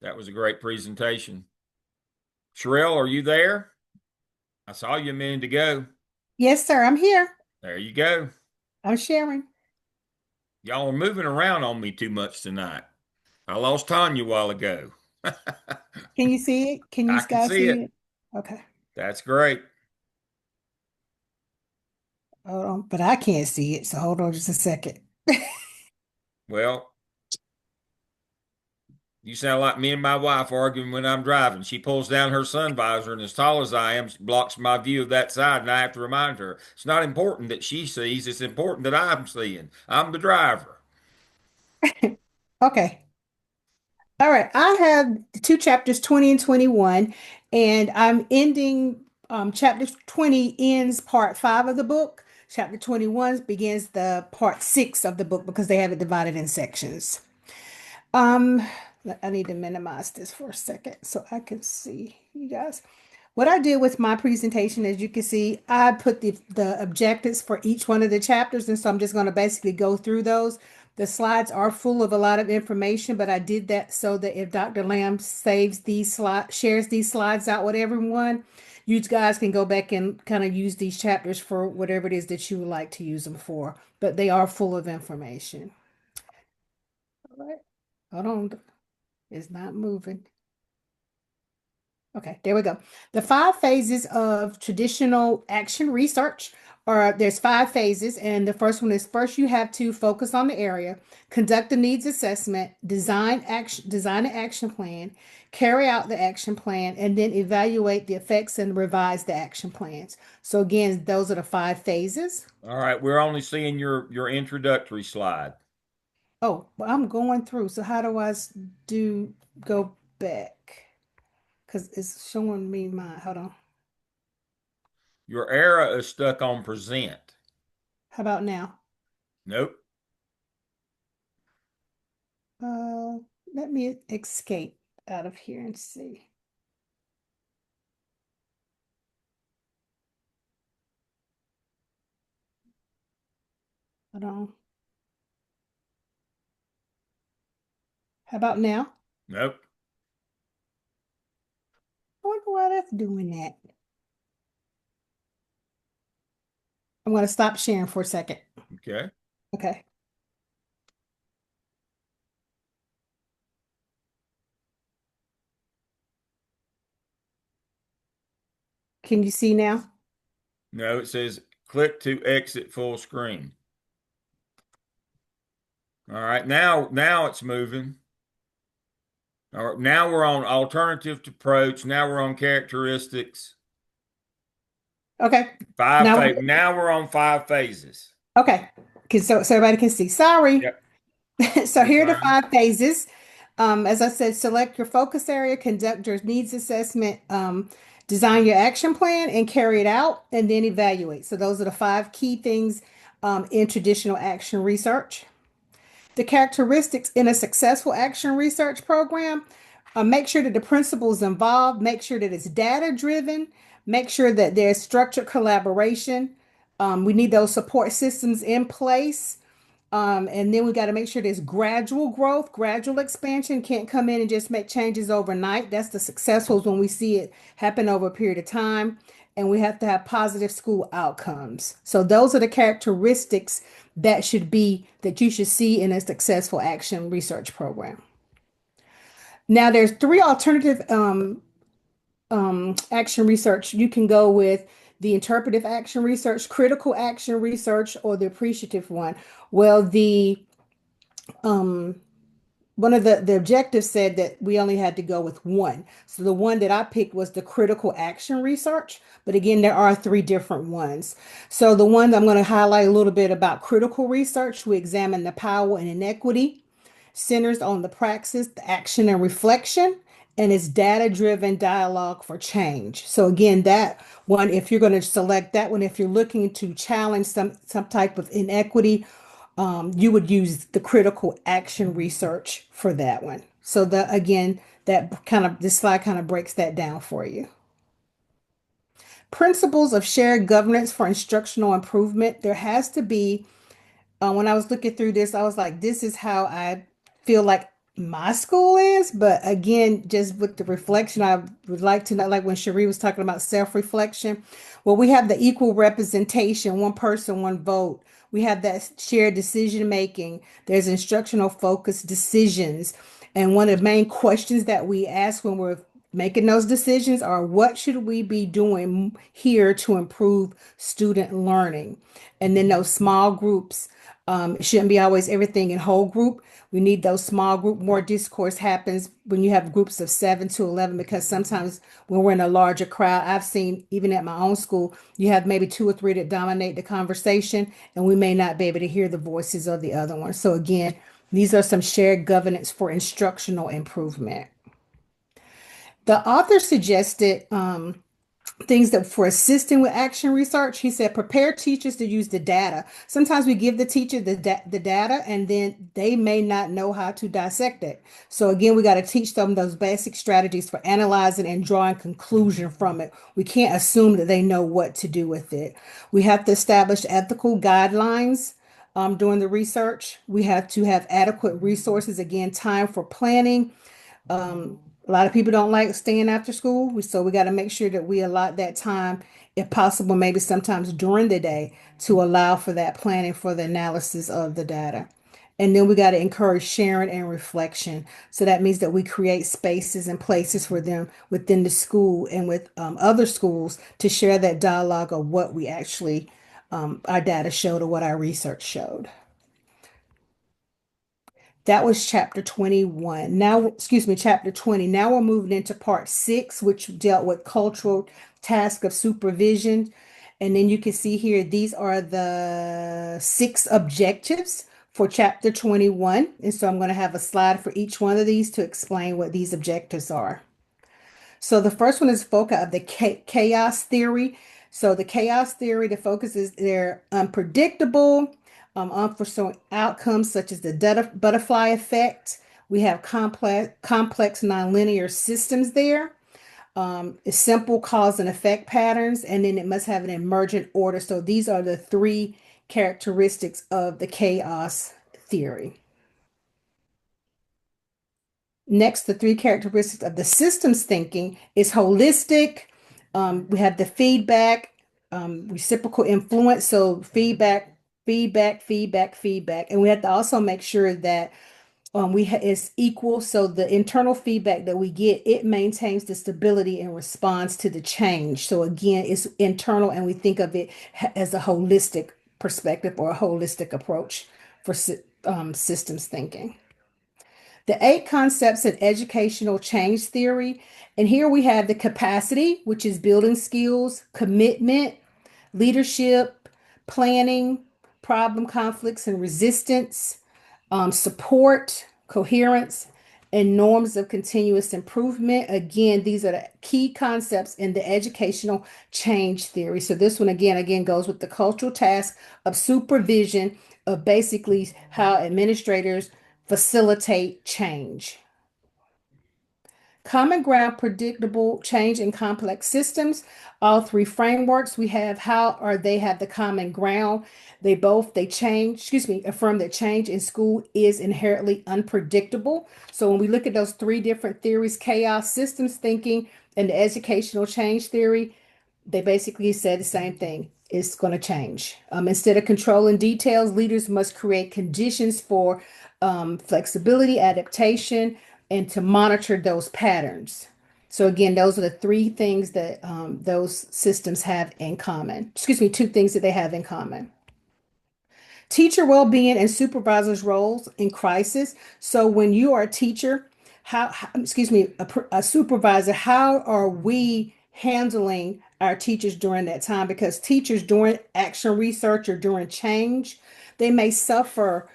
That was a great presentation. Sherelle, are you there? I saw you a minute ago. Yes, sir. I'm here. There you go. I'm sharing. Y'all are moving around on me too much tonight. I lost Tanya a while ago. Can you see it? Can you I can guys see see it. it? Okay. That's great. Hold on. But I can't see it. So hold on just a second. Well, you sound like me and my wife arguing when I'm driving. She pulls down her sun visor, and as tall as I am, blocks my view of that side, and I have to remind her it's not important that she sees, it's important that I'm seeing. I'm the driver. Okay. All right. I have two chapters, 20 and 21, and I'm ending chapter 20 ends part 5 of the book. Chapter 21 begins the part 6 of the book because they have it divided in sections. Um, I need to minimize this for a second so I can see you guys. What I did with my presentation, as you can see, I put the objectives for each one of the chapters, and so I'm just going to basically go through those. The slides are full of a lot of information, but I did that so that if Dr. Lamb saves these slides, shares these slides out with everyone, you guys can go back and kind of use these chapters for whatever it is that you would like to use them for. But they are full of information. All right. Hold on. It's not moving. Okay, there we go. The 5 phases of traditional action research are there's 5 phases, and the first one is first you have to focus on the area, conduct the needs assessment, design an action plan, carry out the action plan, and then evaluate the effects and revise the action plans. So again, those are the 5 phases. All right, we're only seeing your introductory slide. Oh, well, I'm going through. So how do I do go back? Because it's showing me my, hold on. Your arrow is stuck on present. How about now? Nope. Uh, Let me escape out of here and see. Hold on. How about now? Nope. I wonder why that's doing that. I'm going to stop sharing for a second. Okay. Okay. Can you see now? No, it says click to exit full screen. All right, now it's moving. All right, now we're on alternative approach. Now we're on characteristics. Okay. Now we're on 5 phases. Okay. so everybody can see. Sorry. Yep. So You're here are the fine. 5 phases. As I said, select your focus area, conduct your needs assessment, design your action plan, and carry it out, and then evaluate. So those are the 5 key things in traditional action research. The characteristics in a successful action research program, make sure that the principles involved, make sure that it's data driven, make sure that there's structured collaboration. We need those support systems in place. And then we got to make sure there's gradual growth, gradual expansion. Can't come in and just make changes overnight. That's the successfuls when we see it happen over a period of time. And we have to have positive school outcomes. So those are the characteristics that you should see in a successful action research program. Now there's 3 alternative action research. You can go with the interpretive action research, critical action research, or the appreciative one. Well, the um, one of the objectives said that we only had to go with one. So the one that I picked was the critical action research. But again, there are 3 different ones. So the one that I'm going to highlight a little bit about critical research, we examine the power and inequity, centers on the praxis, the action and reflection, and it's data-driven dialogue for change. So again, that one, if you're going to select that one, if you're looking to challenge some type of inequity, you would use the critical action research for that one. So the again, this slide kind of breaks that down for you. Principles of shared governance for instructional improvement. There has to be when I was looking through this, I was like, this is how I feel like my school is. But again, just with the reflection, I would like to know, like when Cherie was talking about self-reflection, well, we have the equal representation, one person, one vote. We have that shared decision making. There's instructional focused decisions. And one of the main questions that we ask when we're making those decisions are what should we be doing here to improve student learning? And then those small groups. It shouldn't be always everything in whole group. We need those small group. More discourse happens when you have groups of 7 to 11, because sometimes when we're in a larger crowd, I've seen even at my own school, you have maybe 2 or 3 that dominate the conversation, and we may not be able to hear the voices of the other one. So again, these are some shared governance for instructional improvement. The author suggested things that for assisting with action research. He said prepare teachers to use the data. Sometimes we give the teacher the data and then they may not know how to dissect it. So again, we got to teach them those basic strategies for analyzing and drawing conclusion from it. We can't assume that they know what to do with it. We have to establish ethical guidelines during the research. We have to have adequate resources, again, time for planning. A lot of people don't like staying after school, so we got to make sure that we allot that time, if possible, maybe sometimes during the day, to allow for that planning for the analysis of the data. And then we got to encourage sharing and reflection. So that means that we create spaces and places for them within the school and with other schools to share that dialogue of what we actually, our data showed or what our research showed. That was chapter 21. Now, excuse me, chapter 20. Now we're moving into part 6, which dealt with cultural task of supervision. And then you can see here, these are the 6 objectives for chapter 21. And so I'm going to have a slide for each one of these to explain what these objectives are. So the first one is focus of the chaos theory. So the chaos theory, the focus is they're unpredictable, unforeseen outcomes such as the butterfly effect. We have complex nonlinear systems there. It's simple cause and effect patterns, and then it must have an emergent order. So these are the 3 characteristics of the chaos theory. Next, the 3 characteristics of the systems thinking is holistic. We have the feedback, reciprocal influence. So feedback, feedback, feedback, feedback. And we have to also make sure that it's equal. So the internal feedback that we get, it maintains the stability and response to the change. So again, it's internal and we think of it as a holistic perspective or a holistic approach for systems thinking. The 8 concepts in educational change theory. And here we have the capacity, which is building skills, commitment, leadership, planning, problem conflicts and resistance, support, coherence, and norms of continuous improvement. Again, these are the key concepts in the educational change theory. So this one again goes with the cultural task of supervision of basically how administrators facilitate change. Common ground, predictable change in complex systems. All three frameworks we have, how are they have the common ground? They change, affirm that change in school is inherently unpredictable. So when we look at those three different theories, chaos, systems thinking, and the educational change theory, they basically said the same thing. It's going to change. Instead of controlling details, leaders must create conditions for flexibility, adaptation, and to monitor those patterns. So again, those are the three things that those systems have in common. Two things that they have in common. Teacher well-being and supervisors' roles in crisis. So when you are a teacher, a supervisor, how are we handling our teachers during that time? Because teachers during action research or during change, they may suffer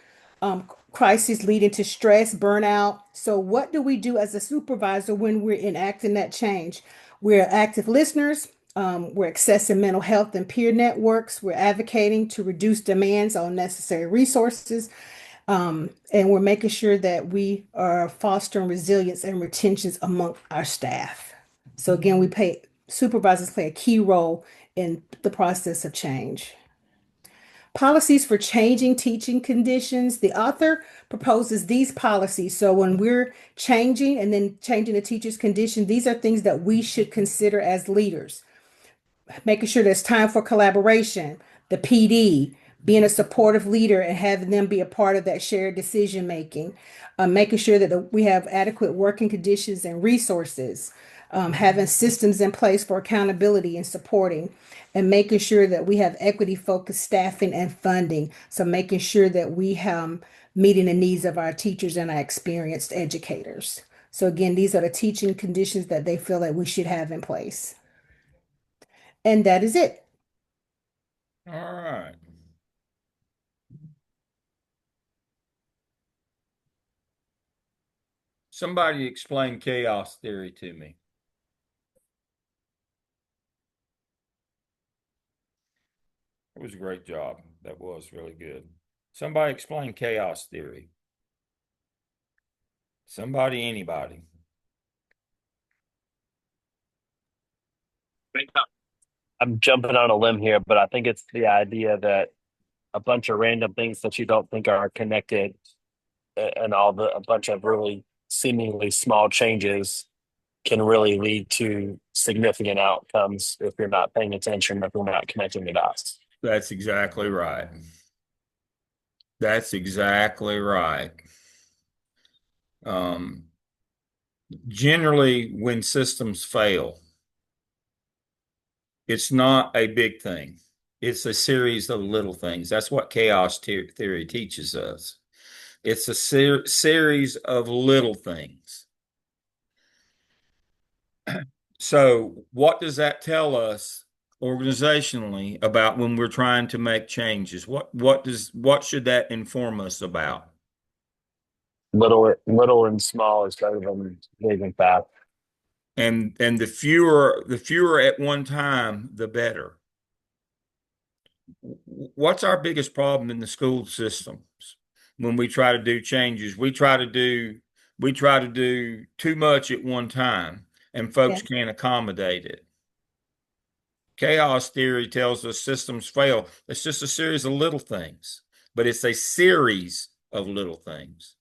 crises leading to stress, burnout. So what do we do as a supervisor when we're enacting that change? We're active listeners. We're accessing mental health and peer networks. We're advocating to reduce demands on necessary resources. And we're making sure that we are fostering resilience and retentions among our staff. So again, supervisors play a key role in the process of change. Policies for changing teaching conditions. The author proposes these policies. So when we're changing and then changing the teacher's condition, these are things that we should consider as leaders. Making sure there's time for collaboration, the PD, being a supportive leader and having them be a part of that shared decision making, making sure that we have adequate working conditions and resources, having systems in place for accountability and supporting, and making sure that we have equity focused staffing and funding. So making sure that we have meeting the needs of our teachers and our experienced educators. So again, these are the teaching conditions that they feel that we should have in place. And that is it. All right. Somebody explain chaos theory to me. It was a great job. That was really good. Somebody explain chaos theory. Somebody, anybody. I'm jumping on a limb here, but I think it's the idea that a bunch of random things that you don't think are connected and a bunch of really seemingly small changes can really lead to significant outcomes if you're not paying attention, if you're not connecting the dots. That's exactly right. That's exactly right. Generally, when systems fail, it's not a big thing. It's a series of little things. That's what chaos theory teaches us. It's a series of little things. So, what does that tell us organizationally about when we're trying to make changes? What should that inform us about? Little and small is better than big and fast. And the fewer at one time, the better. What's our biggest problem in the school systems when we try to do changes? We try to do too much at one time, and folks Yeah. can't accommodate it. Chaos theory tells us systems fail. It's just a series of little things, but it's a series of little things.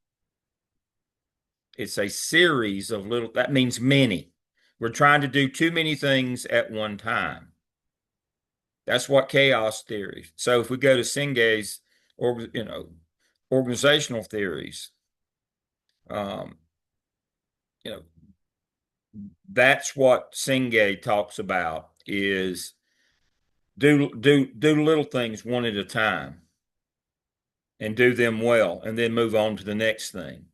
It's a series of little, that means many. We're trying to do too many things at one time. That's what chaos theory. So if we go to Singe's, or organizational theories, um, you know, that's what Singe talks about is do little things one at a time and do them well, and then move on to the next thing.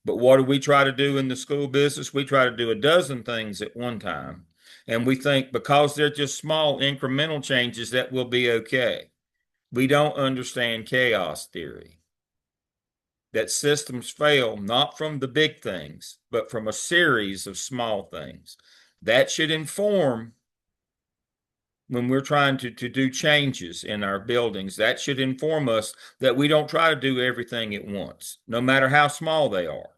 But what do we try to do in the school business? We try to do a dozen things at one time. And we think because they're just small incremental changes, that will be okay. We don't understand chaos theory. That systems fail not from the big things, but from a series of small things. That should inform when we're trying to do changes in our buildings. That should inform us that we don't try to do everything at once, no matter how small they are.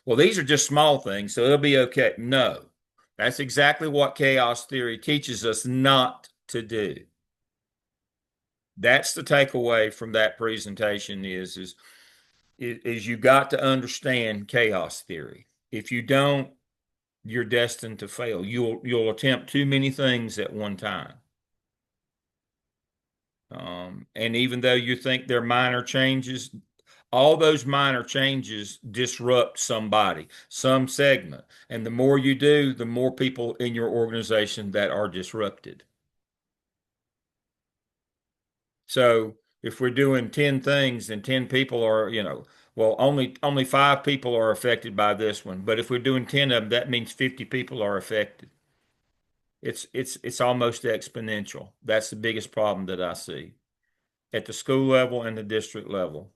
Well, these are just small things, so it'll be okay. No, that's exactly what chaos theory teaches us not to do. That's the takeaway from that presentation is you got to understand chaos theory. If you don't, you're destined to fail. You'll attempt too many things at one time. And even though you think they're minor changes, all those minor changes disrupt somebody, some segment. And the more you do, the more people in your organization that are disrupted. So if we're doing 10 things and 10 people are, well, only 5 people are affected by this one. But if we're doing 10 of them, that means 50 people are affected. It's almost exponential. That's the biggest problem that I see at the school level and the district level.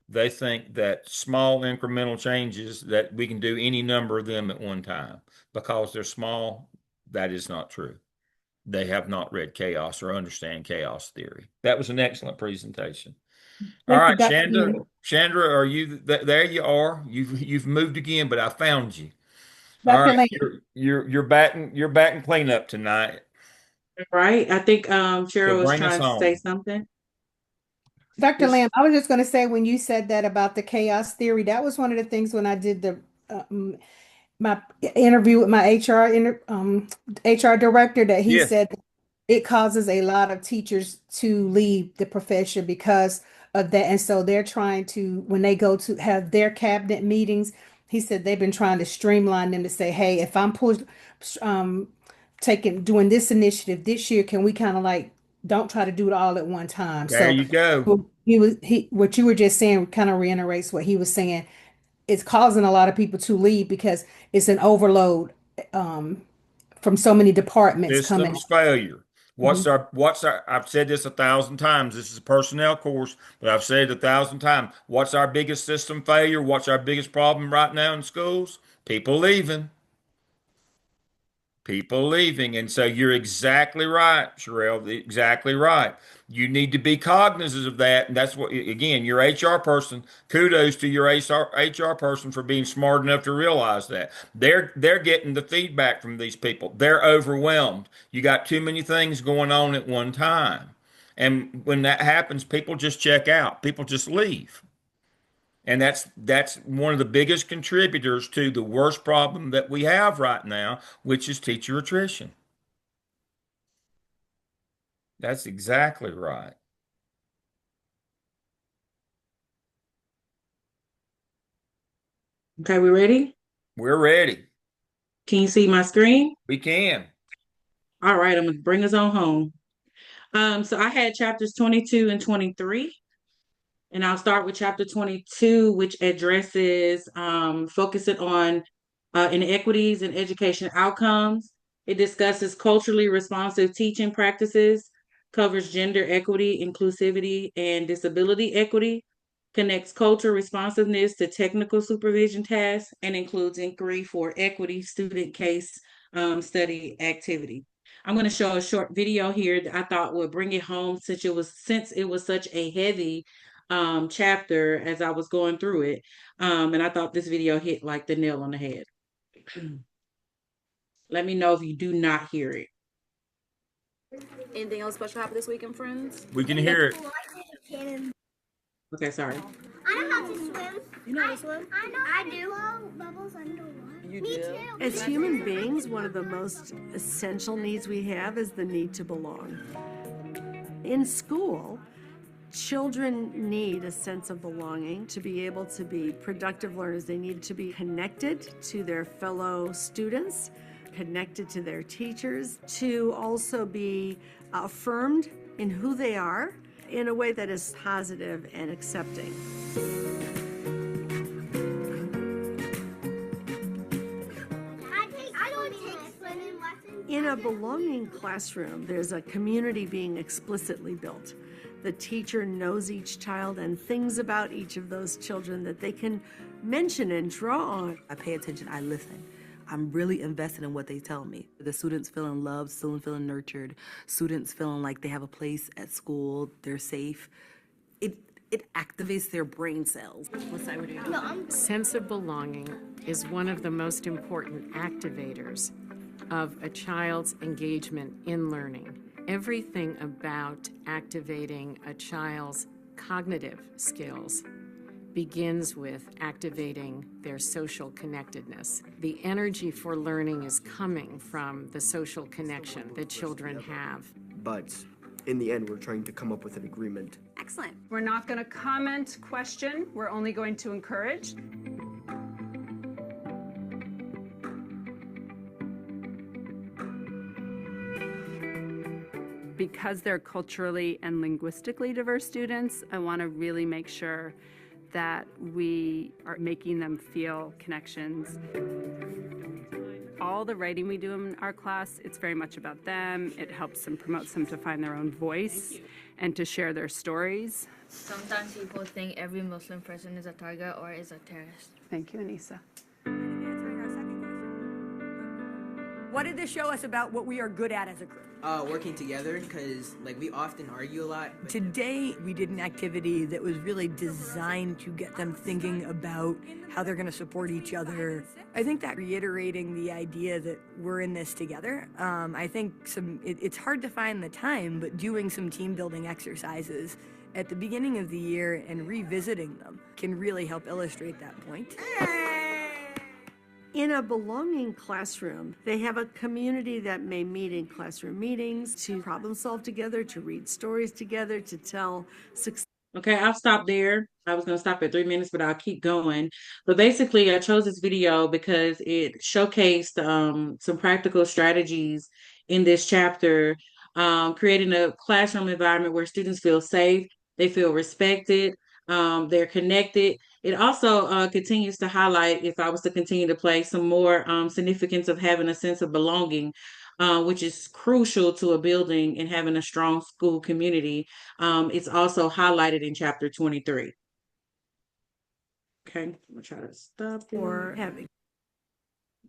They think that small incremental changes that we can do any number of them at one time because they're small. That is not true. They have not read chaos or understand chaos theory. That was an excellent presentation. All Thank you, right, Dr. Chandra. Lynn. Chandra, are you there? You are. You've moved again, but I found you. All Dr. right, Lynn. you're batting cleanup tonight. Right. I think So Cheryl was bring us trying to say home. something. Dr. Was Lamb, I was just going to say when you said that about the chaos theory, that was one of the things when I did my interview with my HR director that he Yes. said it causes a lot of teachers to leave the profession because of that. And so they're trying to, when they go to have their cabinet meetings, he said they've been trying to streamline them to say, hey, if I'm um, doing this initiative this year, can we kind of like, don't try to do it all at one time. There So you go. what you were just saying kind of reiterates what he was saying. It's causing a lot of people to leave because it's an overload um, from so many departments coming. Systems failure. Mhm. I've said this 1,000 times. This is a personnel course, but I've said it 1,000 times. What's our biggest system failure? What's our biggest problem right now in schools? People leaving. People leaving. And so you're exactly right, Sherelle, exactly right. You need to be cognizant of that. And that's what, again, your HR person, kudos to your HR person for being smart enough to realize that. They're getting the feedback from these people. They're overwhelmed. You got too many things going on at one time. And when that happens, people just check out. People just leave. And that's one of the biggest contributors to the worst problem that we have right now, which is teacher attrition. That's exactly right. okay, we ready? We're ready. Can you see my screen? We can. All right, I'm gonna bring us on home. So I had chapters 22 and 23. And I'll start with chapter 22, which addresses focusing on inequities in education outcomes. It discusses culturally responsive teaching practices, covers gender equity, inclusivity, and disability equity, connects culture responsiveness to technical supervision tasks, and includes inquiry for equity student case study activity. I'm going to show a short video here that I thought would bring it home since it was such a heavy chapter as I was going through it. And I thought this video hit like the nail on the head. Let me know if you do not hear it. Anything else special happen this weekend, friends? We can hear it. Okay, sorry. I know how to swim. You know how to swim? I know. I do. Blow bubbles underwater. You Me do? too. As human beings, one of the most essential needs we have is the need to belong. In school, children need a sense of belonging to be able to be productive learners. They need to be connected to their fellow students, connected to their teachers, to also be affirmed in who they are in a way that is positive and accepting. In a belonging classroom, there's a community being explicitly built. the teacher knows each child and things about each of those children that they can mention and draw on. I pay attention, I listen. I'm really invested in what they tell me. The students feeling loved, students feeling nurtured, students feeling like they have a place at school, they're safe. It activates their brain cells. What side would you do? Sense of belonging is one of the most important activators of a child's engagement in learning. Everything about activating a child's cognitive skills begins with activating their social connectedness. The energy for learning is coming from the social connection that children have. But in the end, we're trying to come up with an agreement. Excellent. We're not going to comment, question. We're only going to encourage. Because they're culturally and linguistically diverse students, I want to really make sure that we are making them feel connections. All the writing we do in our class, it's very much about them. It helps them, promotes them to find their own voice and to share their stories. Sometimes people think every Muslim person is a target or is a terrorist. Thank you, Anissa. What did this show us about what we are good at as a group? Working together, because we often argue a lot. Today, we did an activity that was really designed to get them thinking about how they're going to support each other. I think that reiterating the idea that we're in this together, I think it's hard to find the time, but doing some team building exercises at the beginning of the year and revisiting them can really help illustrate that point. In a belonging classroom, they have a community that may meet in classroom meetings to problem solve together, to read stories together, to tell success. Okay, I'll stop there. I was going to stop at 3 minutes, but I'll keep going. But basically, I chose this video because it showcased some practical strategies in this chapter, creating a classroom environment where students feel safe, they feel respected, they're connected. It also continues to highlight, if I was to continue to play, some more significance of having a sense of belonging, which is crucial to a building and having a strong school community. It's also highlighted in chapter 23. Okay, I'm gonna try to stop Or having.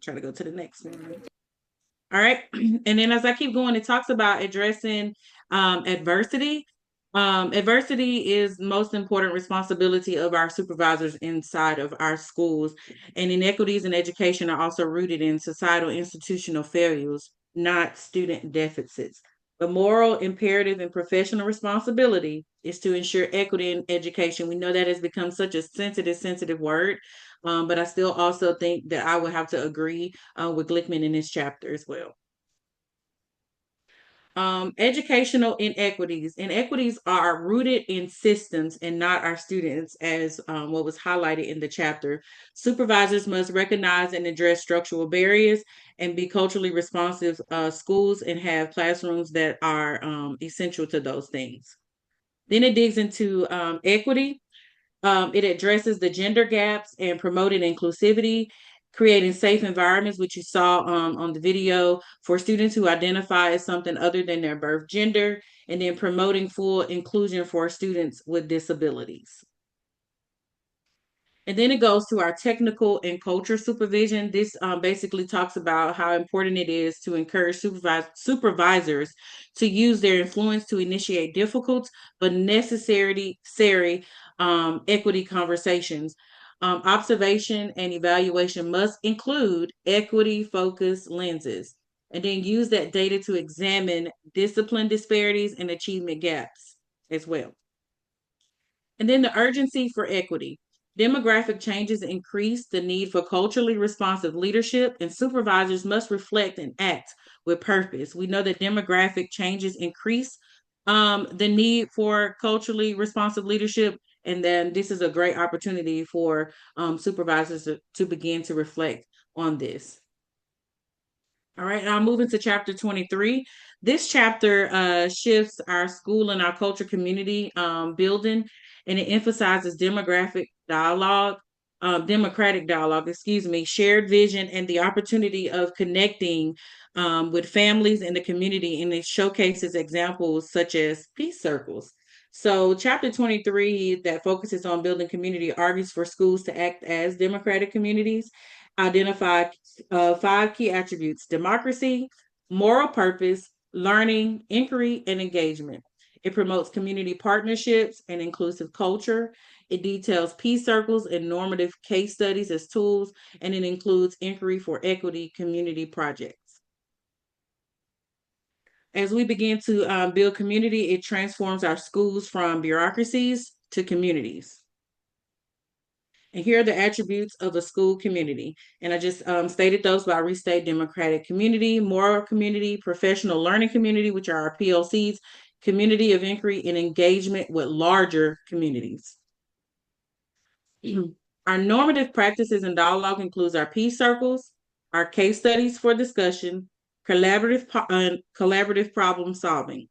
Try to go to the next one. All right, and then as I keep going, it talks about addressing adversity. Adversity is most important responsibility of our supervisors inside of our schools, and inequities in education are also rooted in societal institutional failures, not student deficits. The moral imperative and professional responsibility is to ensure equity in education. We know that has become such a sensitive word, but I still also think that I would have to agree with Glickman in this chapter as well. Educational inequities. Inequities are rooted in systems and not our students, as what was highlighted in the chapter. Supervisors must recognize and address structural barriers and be culturally responsive schools and have classrooms that are essential to those things. Then it digs into equity. It addresses the gender gaps and promoting inclusivity, creating safe environments, which you saw on the video, for students who identify as something other than their birth gender, and then promoting full inclusion for students with disabilities. And then it goes to our technical and culture supervision. This basically talks about how important it is to encourage supervisors to use their influence to initiate difficult but necessary equity conversations. Observation and evaluation must include equity-focused lenses, and then use that data to examine discipline disparities and achievement gaps as well. And then the urgency for equity. Demographic changes increase the need for culturally responsive leadership, and supervisors must reflect and act with purpose. We know that demographic changes increase the need for culturally responsive leadership, and then this is a great opportunity for supervisors to begin to reflect on this. All right, now moving to chapter 23. This chapter shifts our school and our culture community building, and it emphasizes democratic dialogue, shared vision, and the opportunity of connecting with families in the community. And it showcases examples such as peace circles, So chapter 23 that focuses on building community argues for schools to act as democratic communities, identify 5 key attributes: democracy, moral purpose, learning, inquiry, and engagement. It promotes community partnerships and inclusive culture. It details peace circles and normative case studies as tools, and it includes inquiry for equity community projects. As we begin to build community, it transforms our schools from bureaucracies to communities. And here are the attributes of a school community. And I just stated those, but I restate: democratic community, moral community, professional learning community, which are our PLCs, community of inquiry, and engagement with larger communities. Our normative practices and dialogue includes our peace circles, our case studies for discussion, collaborative problem solving.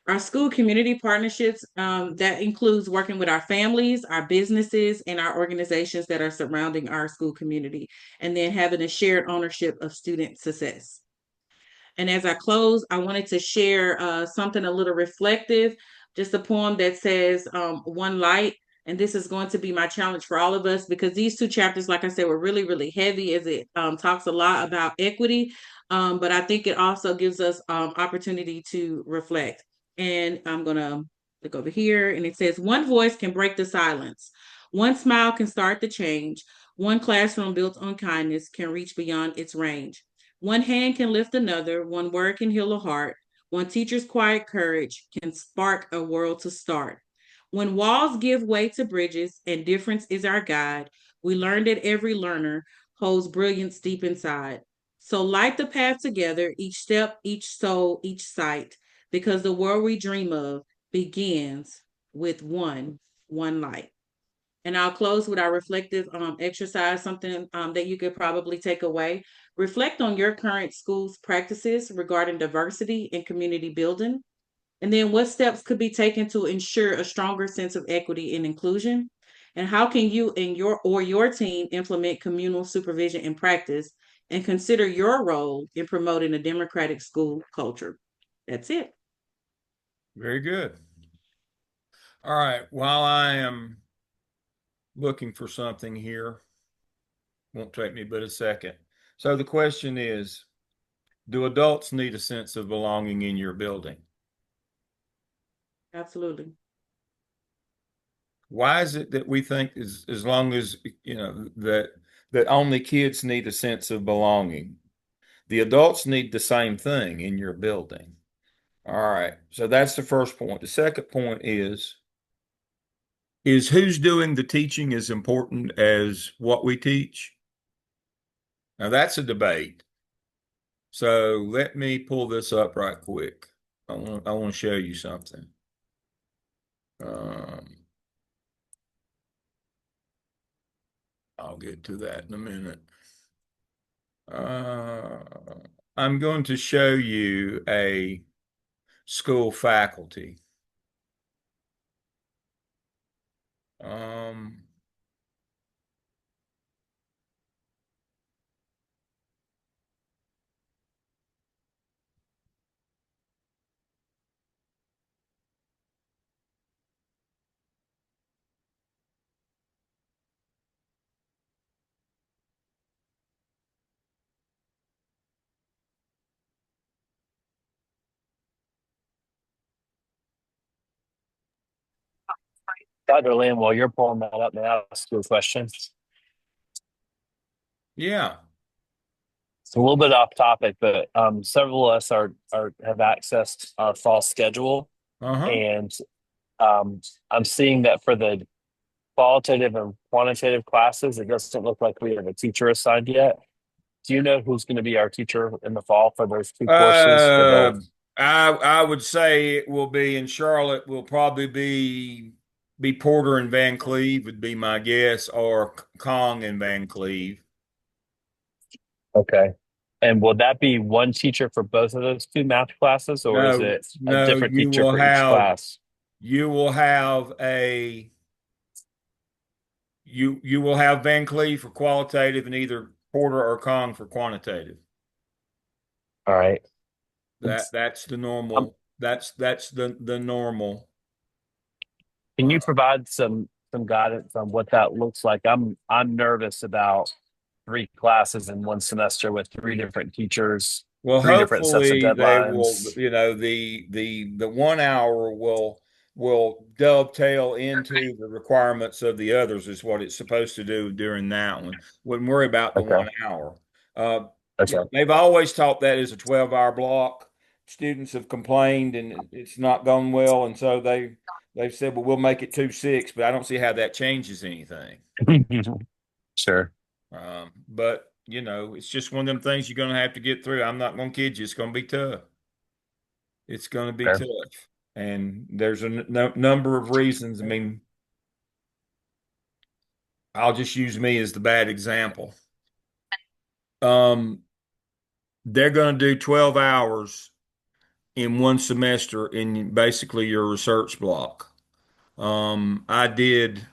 Our school community partnerships, that includes working with our families, our businesses, and our organizations that are surrounding our school community, and then having a shared ownership of student success. And as I close, I wanted to share something a little reflective, just a poem that says, One Light. And this is going to be my challenge for all of us, because these 2 chapters, like I said, were really, really heavy, as it talks a lot about equity. But I think it also gives us opportunity to reflect. And I'm going to look over here, and it says, one voice can break the silence. One smile can start the change. One classroom built on kindness can reach beyond its range. One hand can lift another. One word can heal a heart. One teacher's quiet courage can spark a world to start. When walls give way to bridges and difference is our guide, we learn that every learner holds brilliance deep inside. So light the path together, each step, each soul, each sight, because the world we dream of begins with one light. And I'll close with our reflective exercise, something that you could probably take away. Reflect on your current school's practices regarding diversity and community building. And then what steps could be taken to ensure a stronger sense of equity and inclusion? And how can you and your team implement communal supervision in practice, and consider your role in promoting a democratic school culture? That's it. Very good. All right. While I am looking for something here, won't take me but a second. So the question is, do adults need a sense of belonging in your building? Absolutely. Why is it that we think as long as, that only kids need a sense of belonging? The adults need the same thing in your building. All right. So that's the first point. The second point is who's doing the teaching as important as what we teach? Now that's a debate. So let me pull this up right quick. I want to show you something. I'll get to that in a minute. I'm going to show you a school faculty. Dr. Lynn, while you're pulling that up, may I ask you a question? Yeah. It's a little bit off topic, but several of us have accessed our fall schedule, and I'm seeing that for the qualitative and quantitative classes, it doesn't look like we have a teacher assigned yet. Do you know who's going to be our teacher in the fall for those 2 courses? I would say it will be in Charlotte. Will probably be Porter and Van Cleve would be my guess, or Kong and Van Cleve. Okay. And will that be one teacher for both of those 2 math classes, or is it a different teacher for each class? You will have you will have Van Cleve for qualitative and either Porter or Kong for quantitative. All right. That's the normal That's the normal. Can you provide some guidance on what that looks like? I'm nervous about 3 classes in one semester with 3 different teachers, Well, 3 different sets of hopefully they will, deadlines. the 1 hour will dovetail into the requirements of the others is what it's supposed to do during that one. Wouldn't worry about the Okay. 1 hour. Uh, That's right. they've always taught that as a 12-hour block. Students have complained and it's not gone well, and so they've said, well, we'll make it 2-6, but I don't see how that changes anything. Sure. But it's just one of them things you're going to have to get through. I'm not going to kid you. It's going to be tough. It's going to be Fair. tough. And there's a number of reasons. I mean, I'll just use me as the bad example. Um, they're going to do 12 hours in one semester in basically your research block. I did.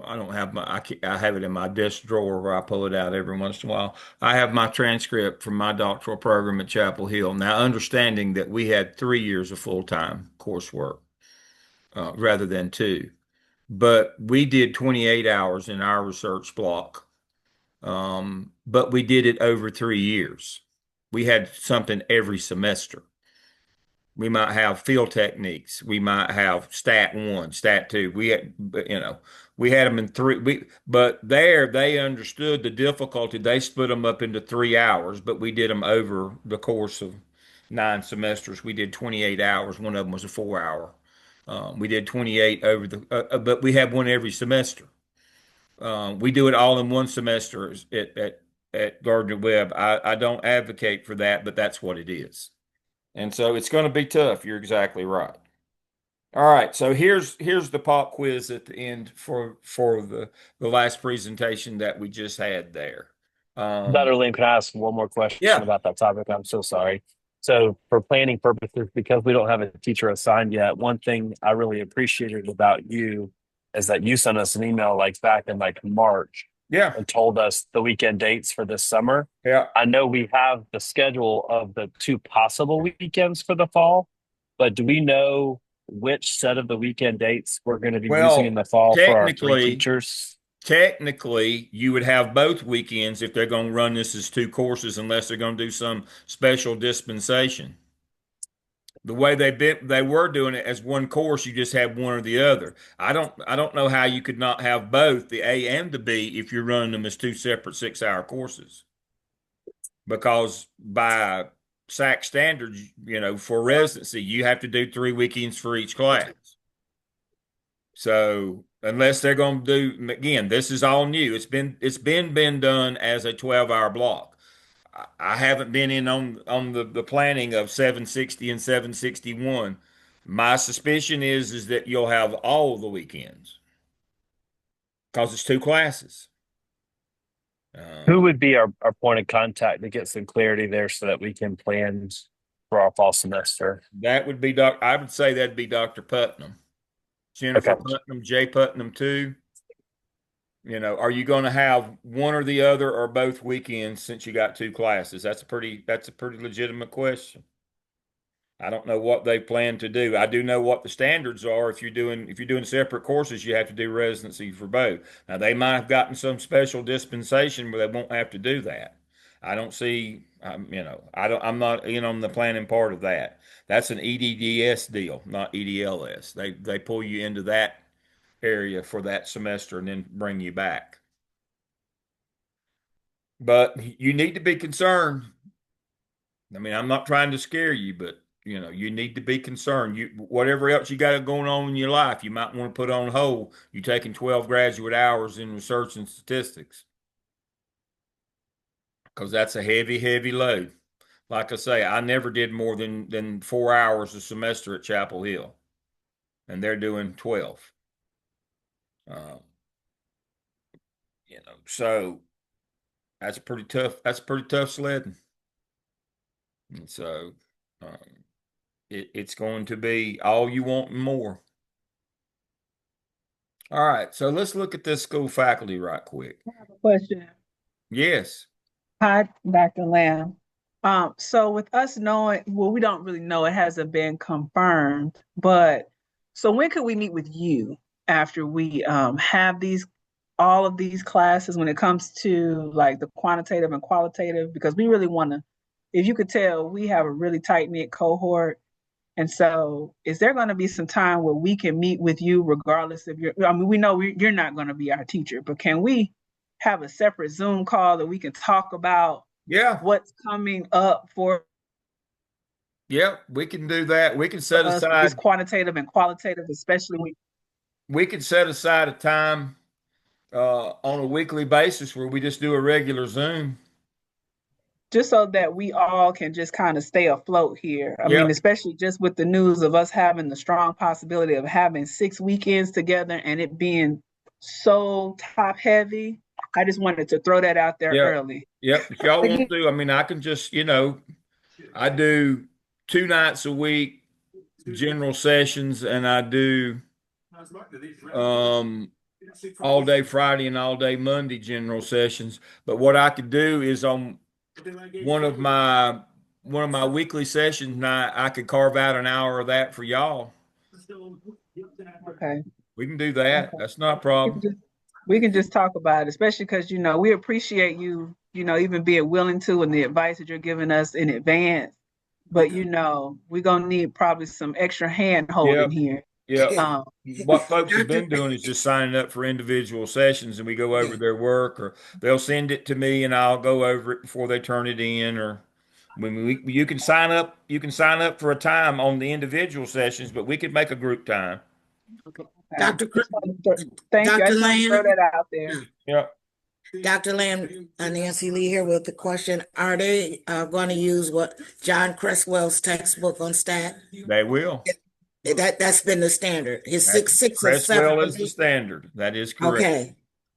I don't have I have it in my desk drawer where I pull it out every once in a while. I have my transcript from my doctoral program at Chapel Hill. Now, understanding that we had 3 years of full-time coursework rather than 2, but we did 28 hours in our research block. But we did it over 3 years. We had something every semester. We might have field techniques. We might have stat 1, stat 2. We had them in 3. But there they understood the difficulty. They split them up into 3 hours, but we did them over the course of 9 semesters. We did 28 hours. One of them was a 4 hour. We did 28 over but we have one every semester. We do it all in one semester at Gardner Webb. I don't advocate for that, but that's what it is. And so it's going to be tough. You're exactly right. All right, so here's the pop quiz at the end for the last presentation that we just had there. Dr. Lim, can I ask one more question Yeah. about that topic? I'm so sorry. So, for planning purposes, because we don't have a teacher assigned yet, one thing I really appreciated about you is that you sent us an email like back in like March Yeah. and told us the weekend dates for this summer. Yeah. I know we have the schedule of the 2 possible weekends for the fall, but do we know which set of the weekend dates we're going to be using in Well, the fall for our 3 technically, teachers? technically, you would have both weekends if they're going to run this as 2 courses, unless they're going to do some special dispensation. The way they were doing it as one course, you just have one or the other. I don't know how you could not have both the A and the B if you're running them as 2 separate 6-hour courses. Because by SAC standards, for residency, you have to do 3 weekends for each class. So unless they're going to do, again, this is all new. It's been done as a 12-hour block. I haven't been in on the planning of 760 and 761. My suspicion is that you'll have all the weekends because it's 2 classes. Who would be our point of contact to get some clarity there so that we can plan for our fall semester? That would be I would say that'd be Dr. Putnam, Jennifer Okay. Putnam, Jay Putnam too. Are you going to have one or the other or both weekends since you got 2 classes? That's a pretty legitimate question. I don't know what they plan to do. I do know what the standards are. If you're doing separate courses, you have to do residency for both. Now they might have gotten some special dispensation where they won't have to do that. I don't see, I'm not in on the planning part of that. That's an EDDS deal, not EDLS. They pull you into that area for that semester and then bring you back. But you need to be concerned. I mean, I'm not trying to scare you, but you need to be concerned. Whatever else you got going on in your life, you might want to put on hold. You're taking 12 graduate hours in research and statistics because that's a heavy, heavy load. Like I say, I never did more than 4 hours a semester at Chapel Hill, and they're doing 12. So that's pretty tough. That's pretty tough sledding. And so it's going to be all you want and more. All right, so let's look at this school faculty right quick. I have a question. Yes. Hi, Dr. Lamb. So with us knowing, well, we don't really know, it hasn't been confirmed, but so when could we meet with you after we have these all of these classes when it comes to like the quantitative and qualitative? Because we really want to, if you could tell, we have a really tight-knit cohort. And so is there going to be some time where we can meet with you regardless of your, I mean, we know you're not going to be our teacher, but can we have a separate Zoom call that we can talk about Yeah. what's coming up for Yeah, we can do that. We can set us with this aside quantitative and qualitative, especially when we can set aside a time on a weekly basis where we just do a regular Zoom. just so that we all can just kind of stay afloat here. I mean, Yep. especially just with the news of us having the strong possibility of having 6 weekends together and it being so top heavy. I just wanted to throw that out there Yep. early. Yep. If y'all want to, I mean, I can just, I do 2 nights a week general sessions, and I do um all day Friday and all day Monday general sessions. But what I could do is on one of my one of my weekly sessions night, I could carve out an hour of that for y'all. Okay. We can do that. That's not a problem. We can just talk about it, especially because, we appreciate you, even being willing to and the advice that you're giving us in advance. But, we're going to need probably some extra hand holding Yep. here. Yep. What folks have been doing is just signing up for individual sessions, and we go over their work, or they'll send it to me and I'll go over it before they turn it in. Or when you can sign up, for a time on the individual sessions, but we could make a group time. Okay. Dr. Thank you. I Dr. just want to throw Lamb, that out there. Yep. Dr. Lamb, Nancy Lee here with the question. Are they going to use what John Cresswell's textbook on stat? They will. That's been the standard. His six or seven. Cresswell is the standard. That is correct. Okay.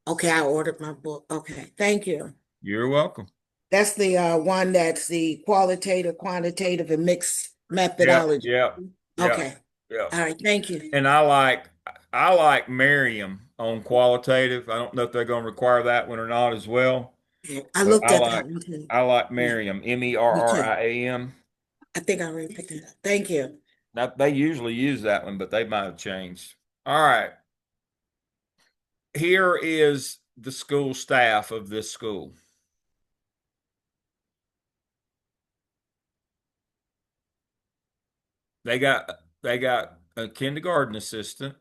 Okay, I ordered my book. Okay, thank you. You're welcome. That's the one that's the qualitative, quantitative, and mixed methodology. Yeah. Okay. Yeah. All right, thank you. And I like Merriam on qualitative. I don't know if they're going to require that one or not as well. I looked at that one too. I like Merriam, Merriam. I think I already picked it up. Thank you. Now, they usually use that one, but they might have changed. All right. Here is the school staff of this school. They got a kindergarten assistant.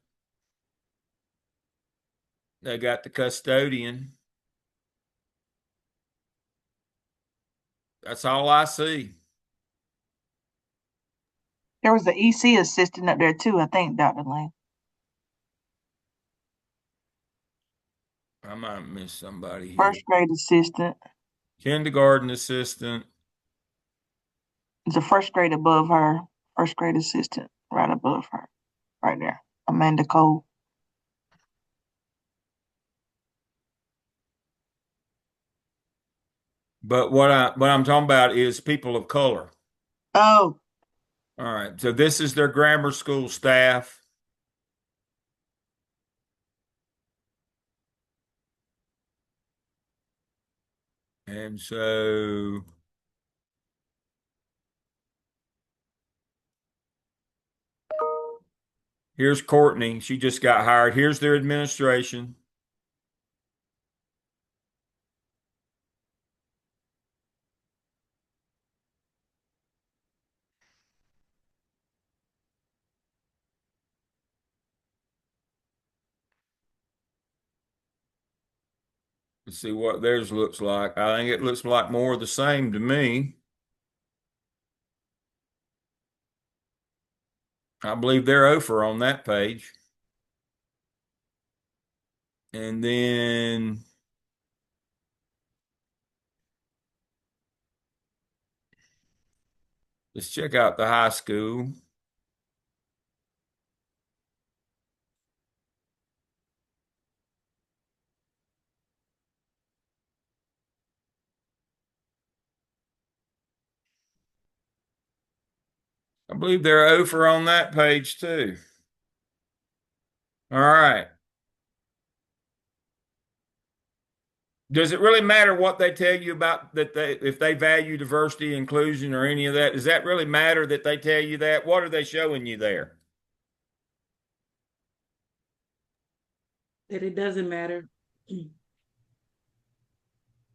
They got the custodian. That's all I see. There was an EC assistant up there too, I think, Dr. Lane. I might have missed somebody here. First grade assistant. Kindergarten assistant. It's a first grade above her. First grade assistant right above her. Right there. Amanda Cole. But what I'm talking about is people of color. Oh. All right. So this is their grammar school staff. And so here's Courtney. She just got hired. Here's their administration. Let's see what theirs looks like. I think it looks like more of the same to me. I believe they're over on that page. And then let's check out the high school. I believe they're over on that page too. All right. Does it really matter what they tell you about that if they value diversity, inclusion, or any of that? Does that really matter that they tell you that? What are they showing you there? That it doesn't matter.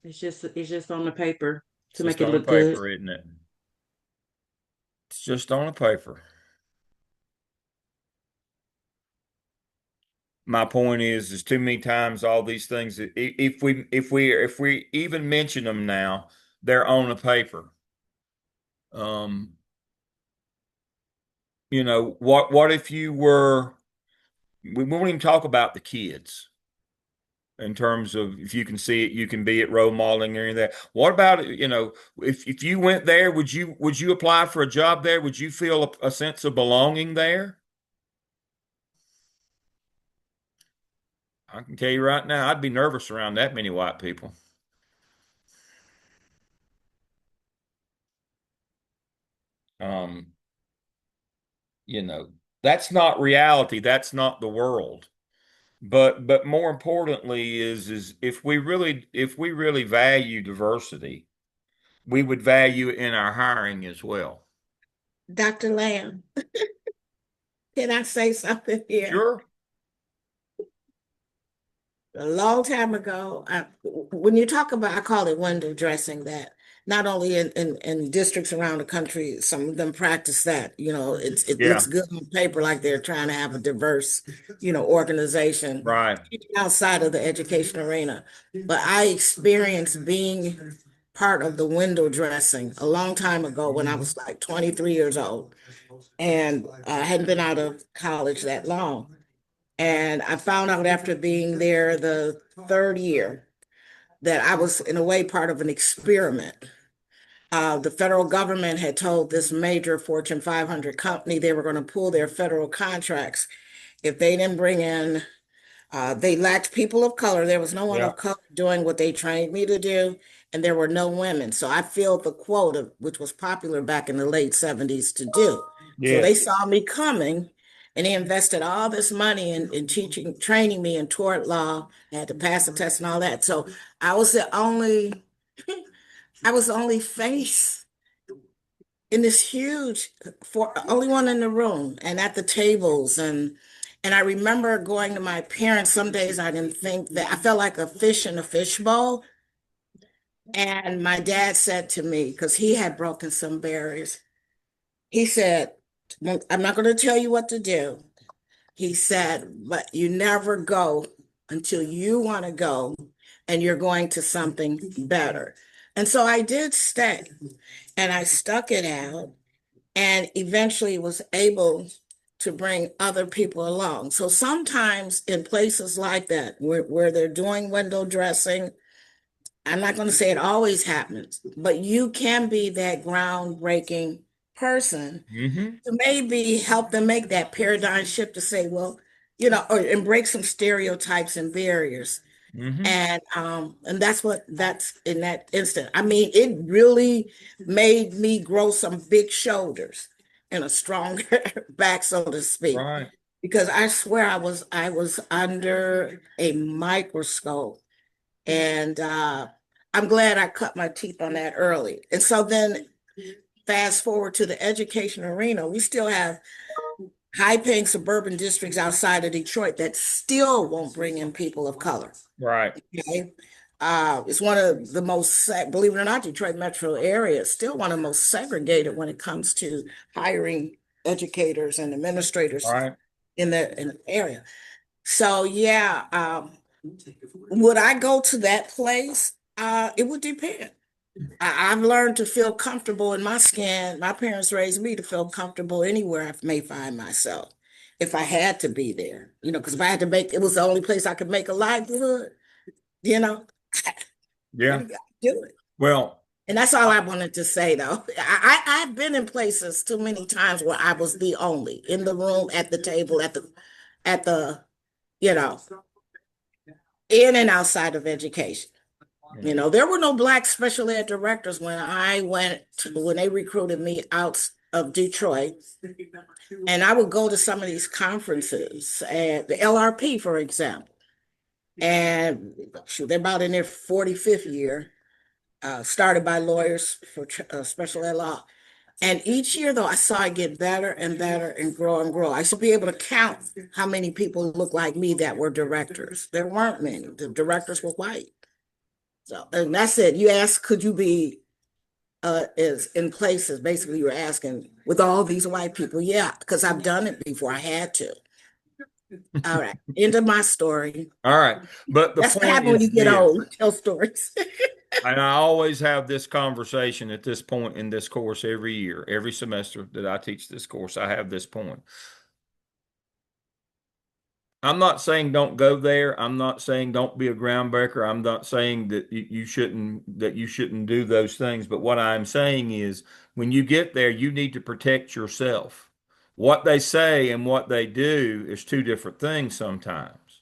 It's just on the paper It's to make just it on the look good. paper, isn't it? It's just on the paper. My point is too many times all these things that if we even mention them now, they're on the paper. Um, what if you were? We won't even talk about the kids in terms of if you can see it, you can be it, role modeling or any of that. What about if you went there, would you apply for a job there? Would you feel a sense of belonging there? I can tell you right now, I'd be nervous around that many white people. Um, that's not reality. That's not the world. But more importantly is if we really value diversity, we would value it in our hiring as well. Dr. Lamb, can I say something here? Sure. A long time ago, when you talk about, I call it window dressing, that not only in districts around the country, some of them practice that. It Yeah. looks good on paper like they're trying to have a diverse, organization Right. outside of the education arena. But I experienced being part of the window dressing a long time ago when I was like 23 years old, and I hadn't been out of college that long. And I found out after being there the third year that I was, in a way, part of an experiment. The federal government had told this major Fortune 500 company they were going to pull their federal contracts if they didn't bring in, they lacked people of color. There was no one Yeah. of color doing what they trained me to do, and there were no women. So I filled the quota, which was popular back in the late 70s to do. So they Yes. saw me coming, and they invested all this money in teaching, training me in tort law. I had to pass the test and all that. So I was the only, I was the only face in this huge, for only one in the room and at the tables. And I remember going to my parents. Some days I didn't think that, I felt like a fish in a fishbowl. And my dad said to me, because he had broken some barriers, he said, "Well, I'm not going to tell you what to do." He said, "But you never go until you want to go and you're going to something better." And so I did stay, and I stuck it out, and eventually was able to bring other people along. So sometimes in places like that, where they're doing window dressing, I'm not going to say it always happens, but you can be that groundbreaking person Mm-hmm. to maybe help them make that paradigm shift to say, well, and break some stereotypes and barriers. Mm-hmm. And that's in that instant. I mean, it really made me grow some big shoulders and a stronger back, so to speak. Right. Because I swear I was under a microscope. And I'm glad I cut my teeth on that early. And so then fast forward to the education arena, we still have high-paying suburban districts outside of Detroit that still won't bring in people of color. Right. Okay. It's one of the most, believe it or not, Detroit metro area is still one of the most segregated when it comes to hiring educators and administrators Right. in the area. So yeah, would I go to that place? It would depend. I've learned to feel comfortable in my skin. My parents raised me to feel comfortable anywhere I may find myself. If I had to be there, because if I had to it was the only place I could make a livelihood, you know, Yeah. do it. Well, And that's all I wanted to say, though. I've been in places too many times where I was the only in the room, at the table, at the, you know, in and outside of education. There were no Black special ed directors when they recruited me out of Detroit. And I would go to some of these conferences, and the LRP, for example. And shoot, they're about in their 45th year, started by lawyers for special ed law. And each year, though, I saw it get better and better and grow and grow. I should be able to count how many people look like me that were directors. There weren't many. The directors were white. So, and that's it. You asked, could you be is in places? Basically, you're asking with all these white people. Yeah, because I've done it before. I had to. All right, end of my story. All right. But the That's what point happens when is you get this, old. Tell stories. and I always have this conversation at this point in this course every year, every semester that I teach this course, I have this point. I'm not saying don't go there. I'm not saying don't be a groundbreaker. I'm not saying that you shouldn't do those things. But what I'm saying is when you get there, you need to protect yourself. What they say and what they do is two different things sometimes.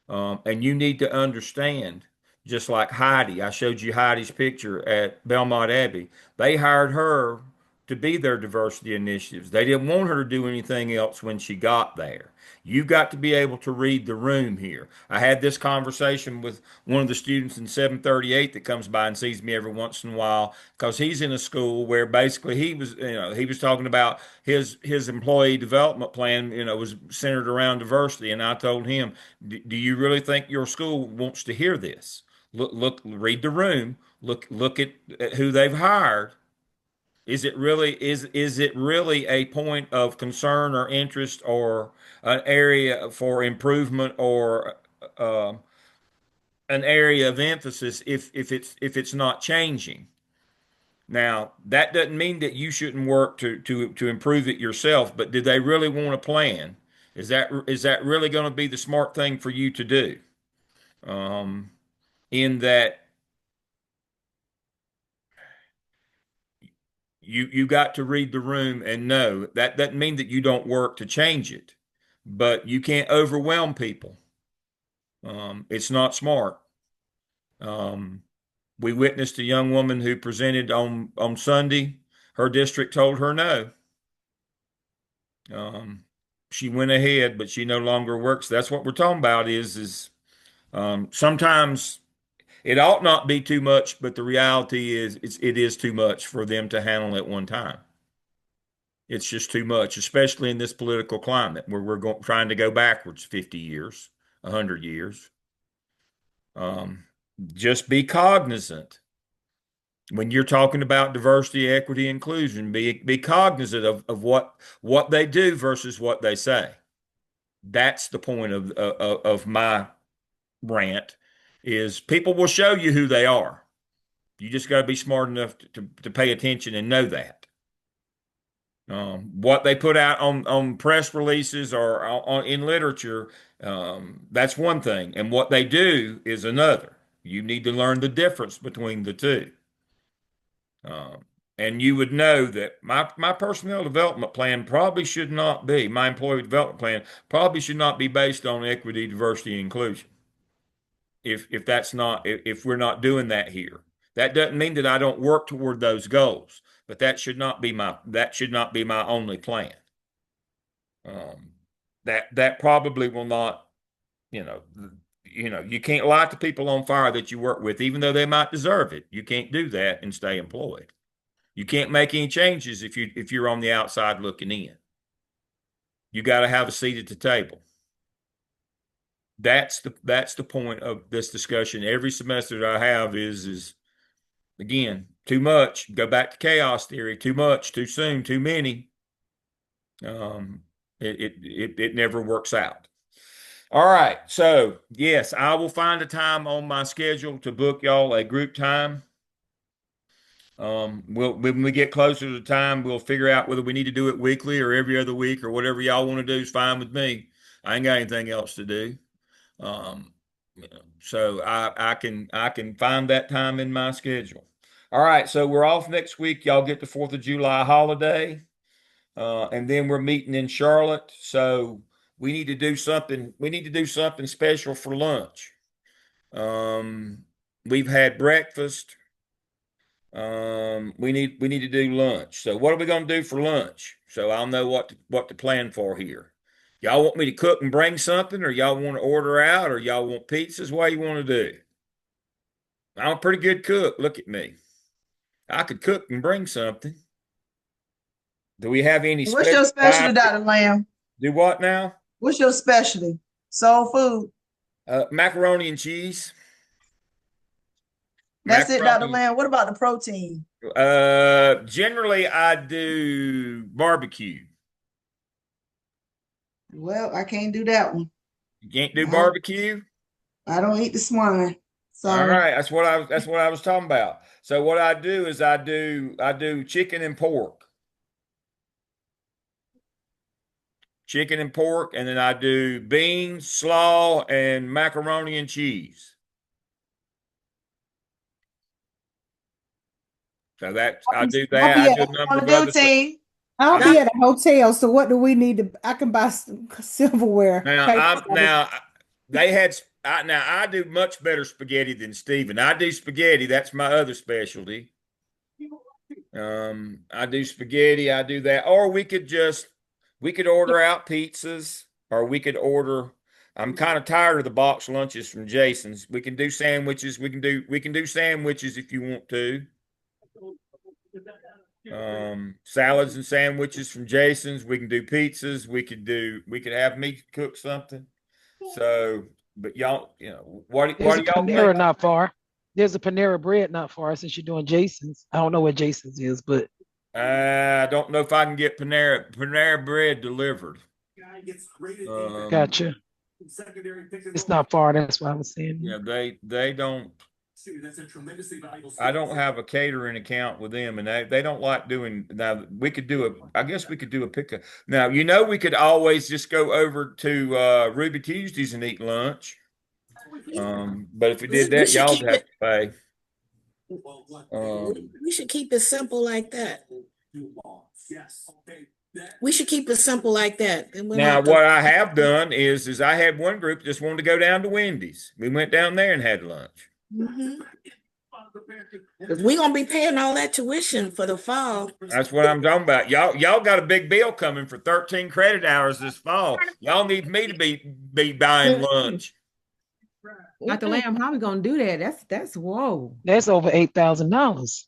And you need to understand, just like Heidi, I showed you Heidi's picture at Belmont Abbey. They hired her to be their diversity initiatives. They didn't want her to do anything else when she got there. You've got to be able to read the room here. I had this conversation with one of the students in 738 that comes by and sees me every once in a while because he's in a school where basically he was talking about his employee development plan, was centered around diversity. And I told him, do you really think your school wants to hear this? Read the room. Look at who they've hired. Is it really a point of concern or interest or an area for improvement or uh, an area of emphasis if it's not changing? Now, that doesn't mean that you shouldn't work to improve it yourself, but do they really want a plan? Is that really going to be the smart thing for you to do? In that you got to read the room and know that doesn't mean that you don't work to change it, but you can't overwhelm people. It's not smart. Um, we witnessed a young woman who presented on Sunday. Her district told her no. She went ahead, but she no longer works. That's what we're talking about. Sometimes it ought not be too much, but the reality is it is too much for them to handle at one time. It's just too much, especially in this political climate where trying to go backwards 50 years, 100 years. Um, just be cognizant when you're talking about diversity, equity, inclusion. Be cognizant of what they do versus what they say. That's the point of my rant. Is people will show you who they are. You just got to be smart enough to pay attention and know that. What they put out on press releases or in literature, that's one thing. And what they do is another. You need to learn the difference between the two. And you would know that my personnel development plan probably should not be, my employee development plan probably should not be based on equity, diversity, and inclusion. If we're not doing that here. That doesn't mean that I don't work toward those goals, but that should not be my only plan. That probably will not, you know, you can't light the people on fire that you work with, even though they might deserve it. You can't do that and stay employed. You can't make any changes if you're on the outside looking in. You got to have a seat at the table. That's the point of this discussion. Every semester that I have is again, too much. Go back to chaos theory. Too much, too soon, too many. It never works out. All right. So yes, I will find a time on my schedule to book y'all a group time. When we get closer to the time, we'll figure out whether we need to do it weekly or every other week or whatever y'all want to do is fine with me. I ain't got anything else to do. Um, so I can find that time in my schedule. All right, so we're off next week. Y'all get the 4th of July holiday. And then we're meeting in Charlotte. So we need to do something. We need to do something special for lunch. We've had breakfast. We need to do lunch. So what are we going to do for lunch? So I'll know what to plan for here. Y'all want me to cook and bring something, or y'all want to order out, or y'all want pizzas? What do you want to do? I'm a pretty good cook. Look at me. I could cook and bring something. Do we have any What's your special specialty, Dr. Lamb? Do what now? What's your specialty? Soul food. Macaroni and cheese. That's it, Dr. Macaroni. Lamb. What about the protein? Generally I do barbecue. Well, I can't do that one. You can't do I, barbecue? I don't eat the swine. All Sorry. right, that's what I was talking about. So what I do is I do chicken and pork. Chicken and pork, and then I do beans, slaw, and macaroni and cheese. So that I do I'll that. be I at do a a, number Want of to do, other things. T? I'll be at a hotel. So what do we need to? I can buy some silverware. Now they had now I do much better spaghetti than Steven. I do spaghetti. That's my other specialty. I do spaghetti. I do that, or we could order out pizzas, or we could order. I'm kind of tired of the box lunches from Jason's. We can do sandwiches. We can do sandwiches if you want to. Salads and sandwiches from Jason's. We can do pizzas. We could have me cook something. So, but y'all, There's do a y'all Panera think? not far. There's a Panera Bread not far since you're doing Jason's. I don't know where Jason's is, but I don't know if I can get Panera Bread delivered. gotcha. It's not far. That's why I was saying. Yeah, they don't. I don't have a catering account with them, and they don't like doing. Now we could do a. I guess we could do a pickup. Now we could always just go over to Ruby Tuesdays and eat lunch. But if we did We that, should y'all'd keep have it. to pay. We should keep it simple like that. We should keep it simple like that. And we don't Now, have to. what I have done is I had one group that just wanted to go down to Wendy's. We went down there and had lunch. Because we're gonna be paying all that tuition for the fall. That's what I'm talking about. Y'all got a big bill coming for 13 credit hours this fall. Y'all need me to be buying lunch. Dr. Lamb, how are we gonna do that? That's whoa. That's over $8,000.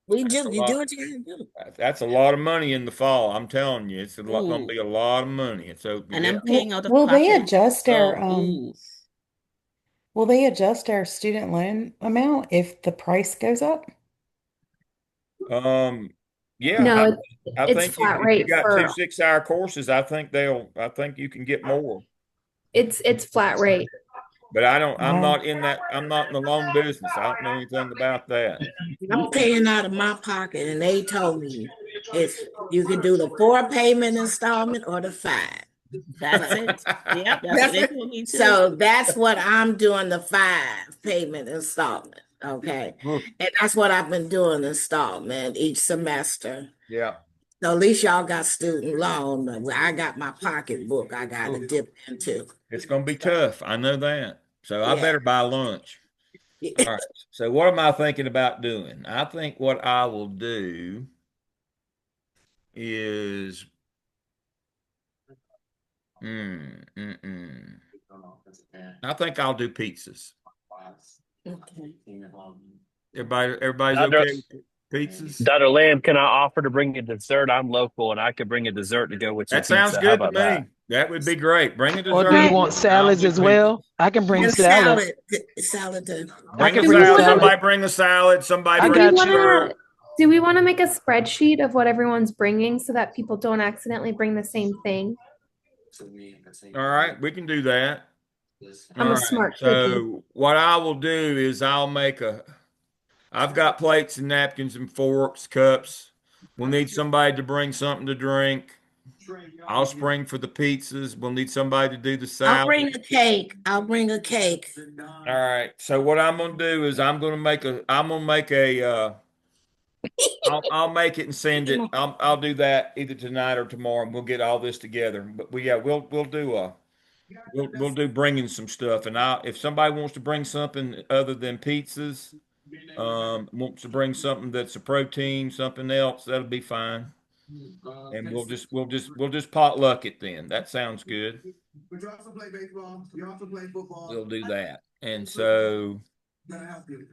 We That's do. a You do lot. what you gotta do. That's a lot of money in the fall. I'm telling you, it's going to Ooh. be a lot of money. So And yeah. I'm paying out of Will they pocket. adjust our So, ooh. will they adjust our student loan amount if the price goes up? Yeah, No, I it's think flat if you rate got two for 6-hour courses, I think you can get more. it's flat rate. But I'm Wow. I'm not in the loan business. I don't know anything about that. I'm paying out of my pocket, and they told me it's you can do the 4 payment installment or the 5. That's it. Yep, that's what That's they it. told me too. So that's what I'm doing, the 5 payment installment. Okay. And that's what I've been doing installment each semester. Yeah. So at least y'all got student loan. I got my pocketbook I got to dip into. It's going to be tough. I know that. So I Yeah. better buy lunch. All right. So what am I thinking about doing? I think what I will do is I think I'll do pizzas. Okay. Everybody's Dr. okay with pizzas? Dr. Lamb, can I offer to bring a dessert? I'm local and I could bring a dessert to go with your That sounds pizza. How good to about that? me. That would be great. Bring a Or do you dessert. want And I'll salads do as pizza. well? I can bring And salad. salad too. I Bring a can bring salad. salad. Somebody bring a salad. Somebody I Do bring we a got want you. dessert. to do we want to make a spreadsheet of what everyone's bringing so that people don't accidentally bring the same thing? All right, we can do that. I'm All a right. smart cookie. So what I will do is I've got plates and napkins and forks, cups. We'll need somebody to bring something to drink. I'll spring for the pizzas. We'll need somebody to do the I'll salad. bring a cake. I'll bring a cake. All right. So what I'm gonna do is I'm gonna make a I'll make it and send it. I'll do that either tonight or tomorrow, and we'll get all this together. But we'll do we'll do bringing some stuff, and if somebody wants to bring something other than pizzas, wants to bring something that's a protein, something else, that'll be fine. And we'll just potluck it then. That sounds good. But you also play baseball. You also play football. We'll do that. And so, Dr.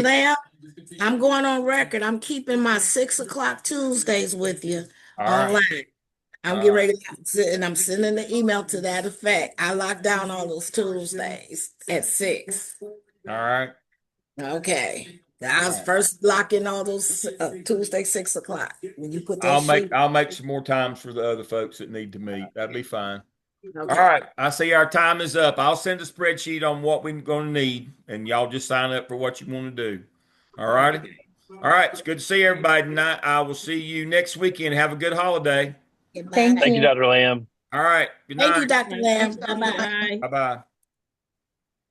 Lamb, I'm going on record. I'm keeping my 6 o'clock Tuesdays with you all right. online. I'm getting ready to, and I'm sending the email to that effect. I locked down all those Tuesdays at 6. All right. Okay. I was first locking all those Tuesday 6 o'clock. When you put that I'll make some more times for the other folks that need to meet. That'd be fine. Okay. All right. I see our time is up. I'll send a spreadsheet on what we're going to need, and y'all just sign up for what you want to do. All righty. All right. It's good to see everybody tonight. I will see you next weekend. Have a good holiday. Thank you, Dr. Lamb. All right. Good night. Thank you, Dr. Lamb. Bye-bye. Bye-bye.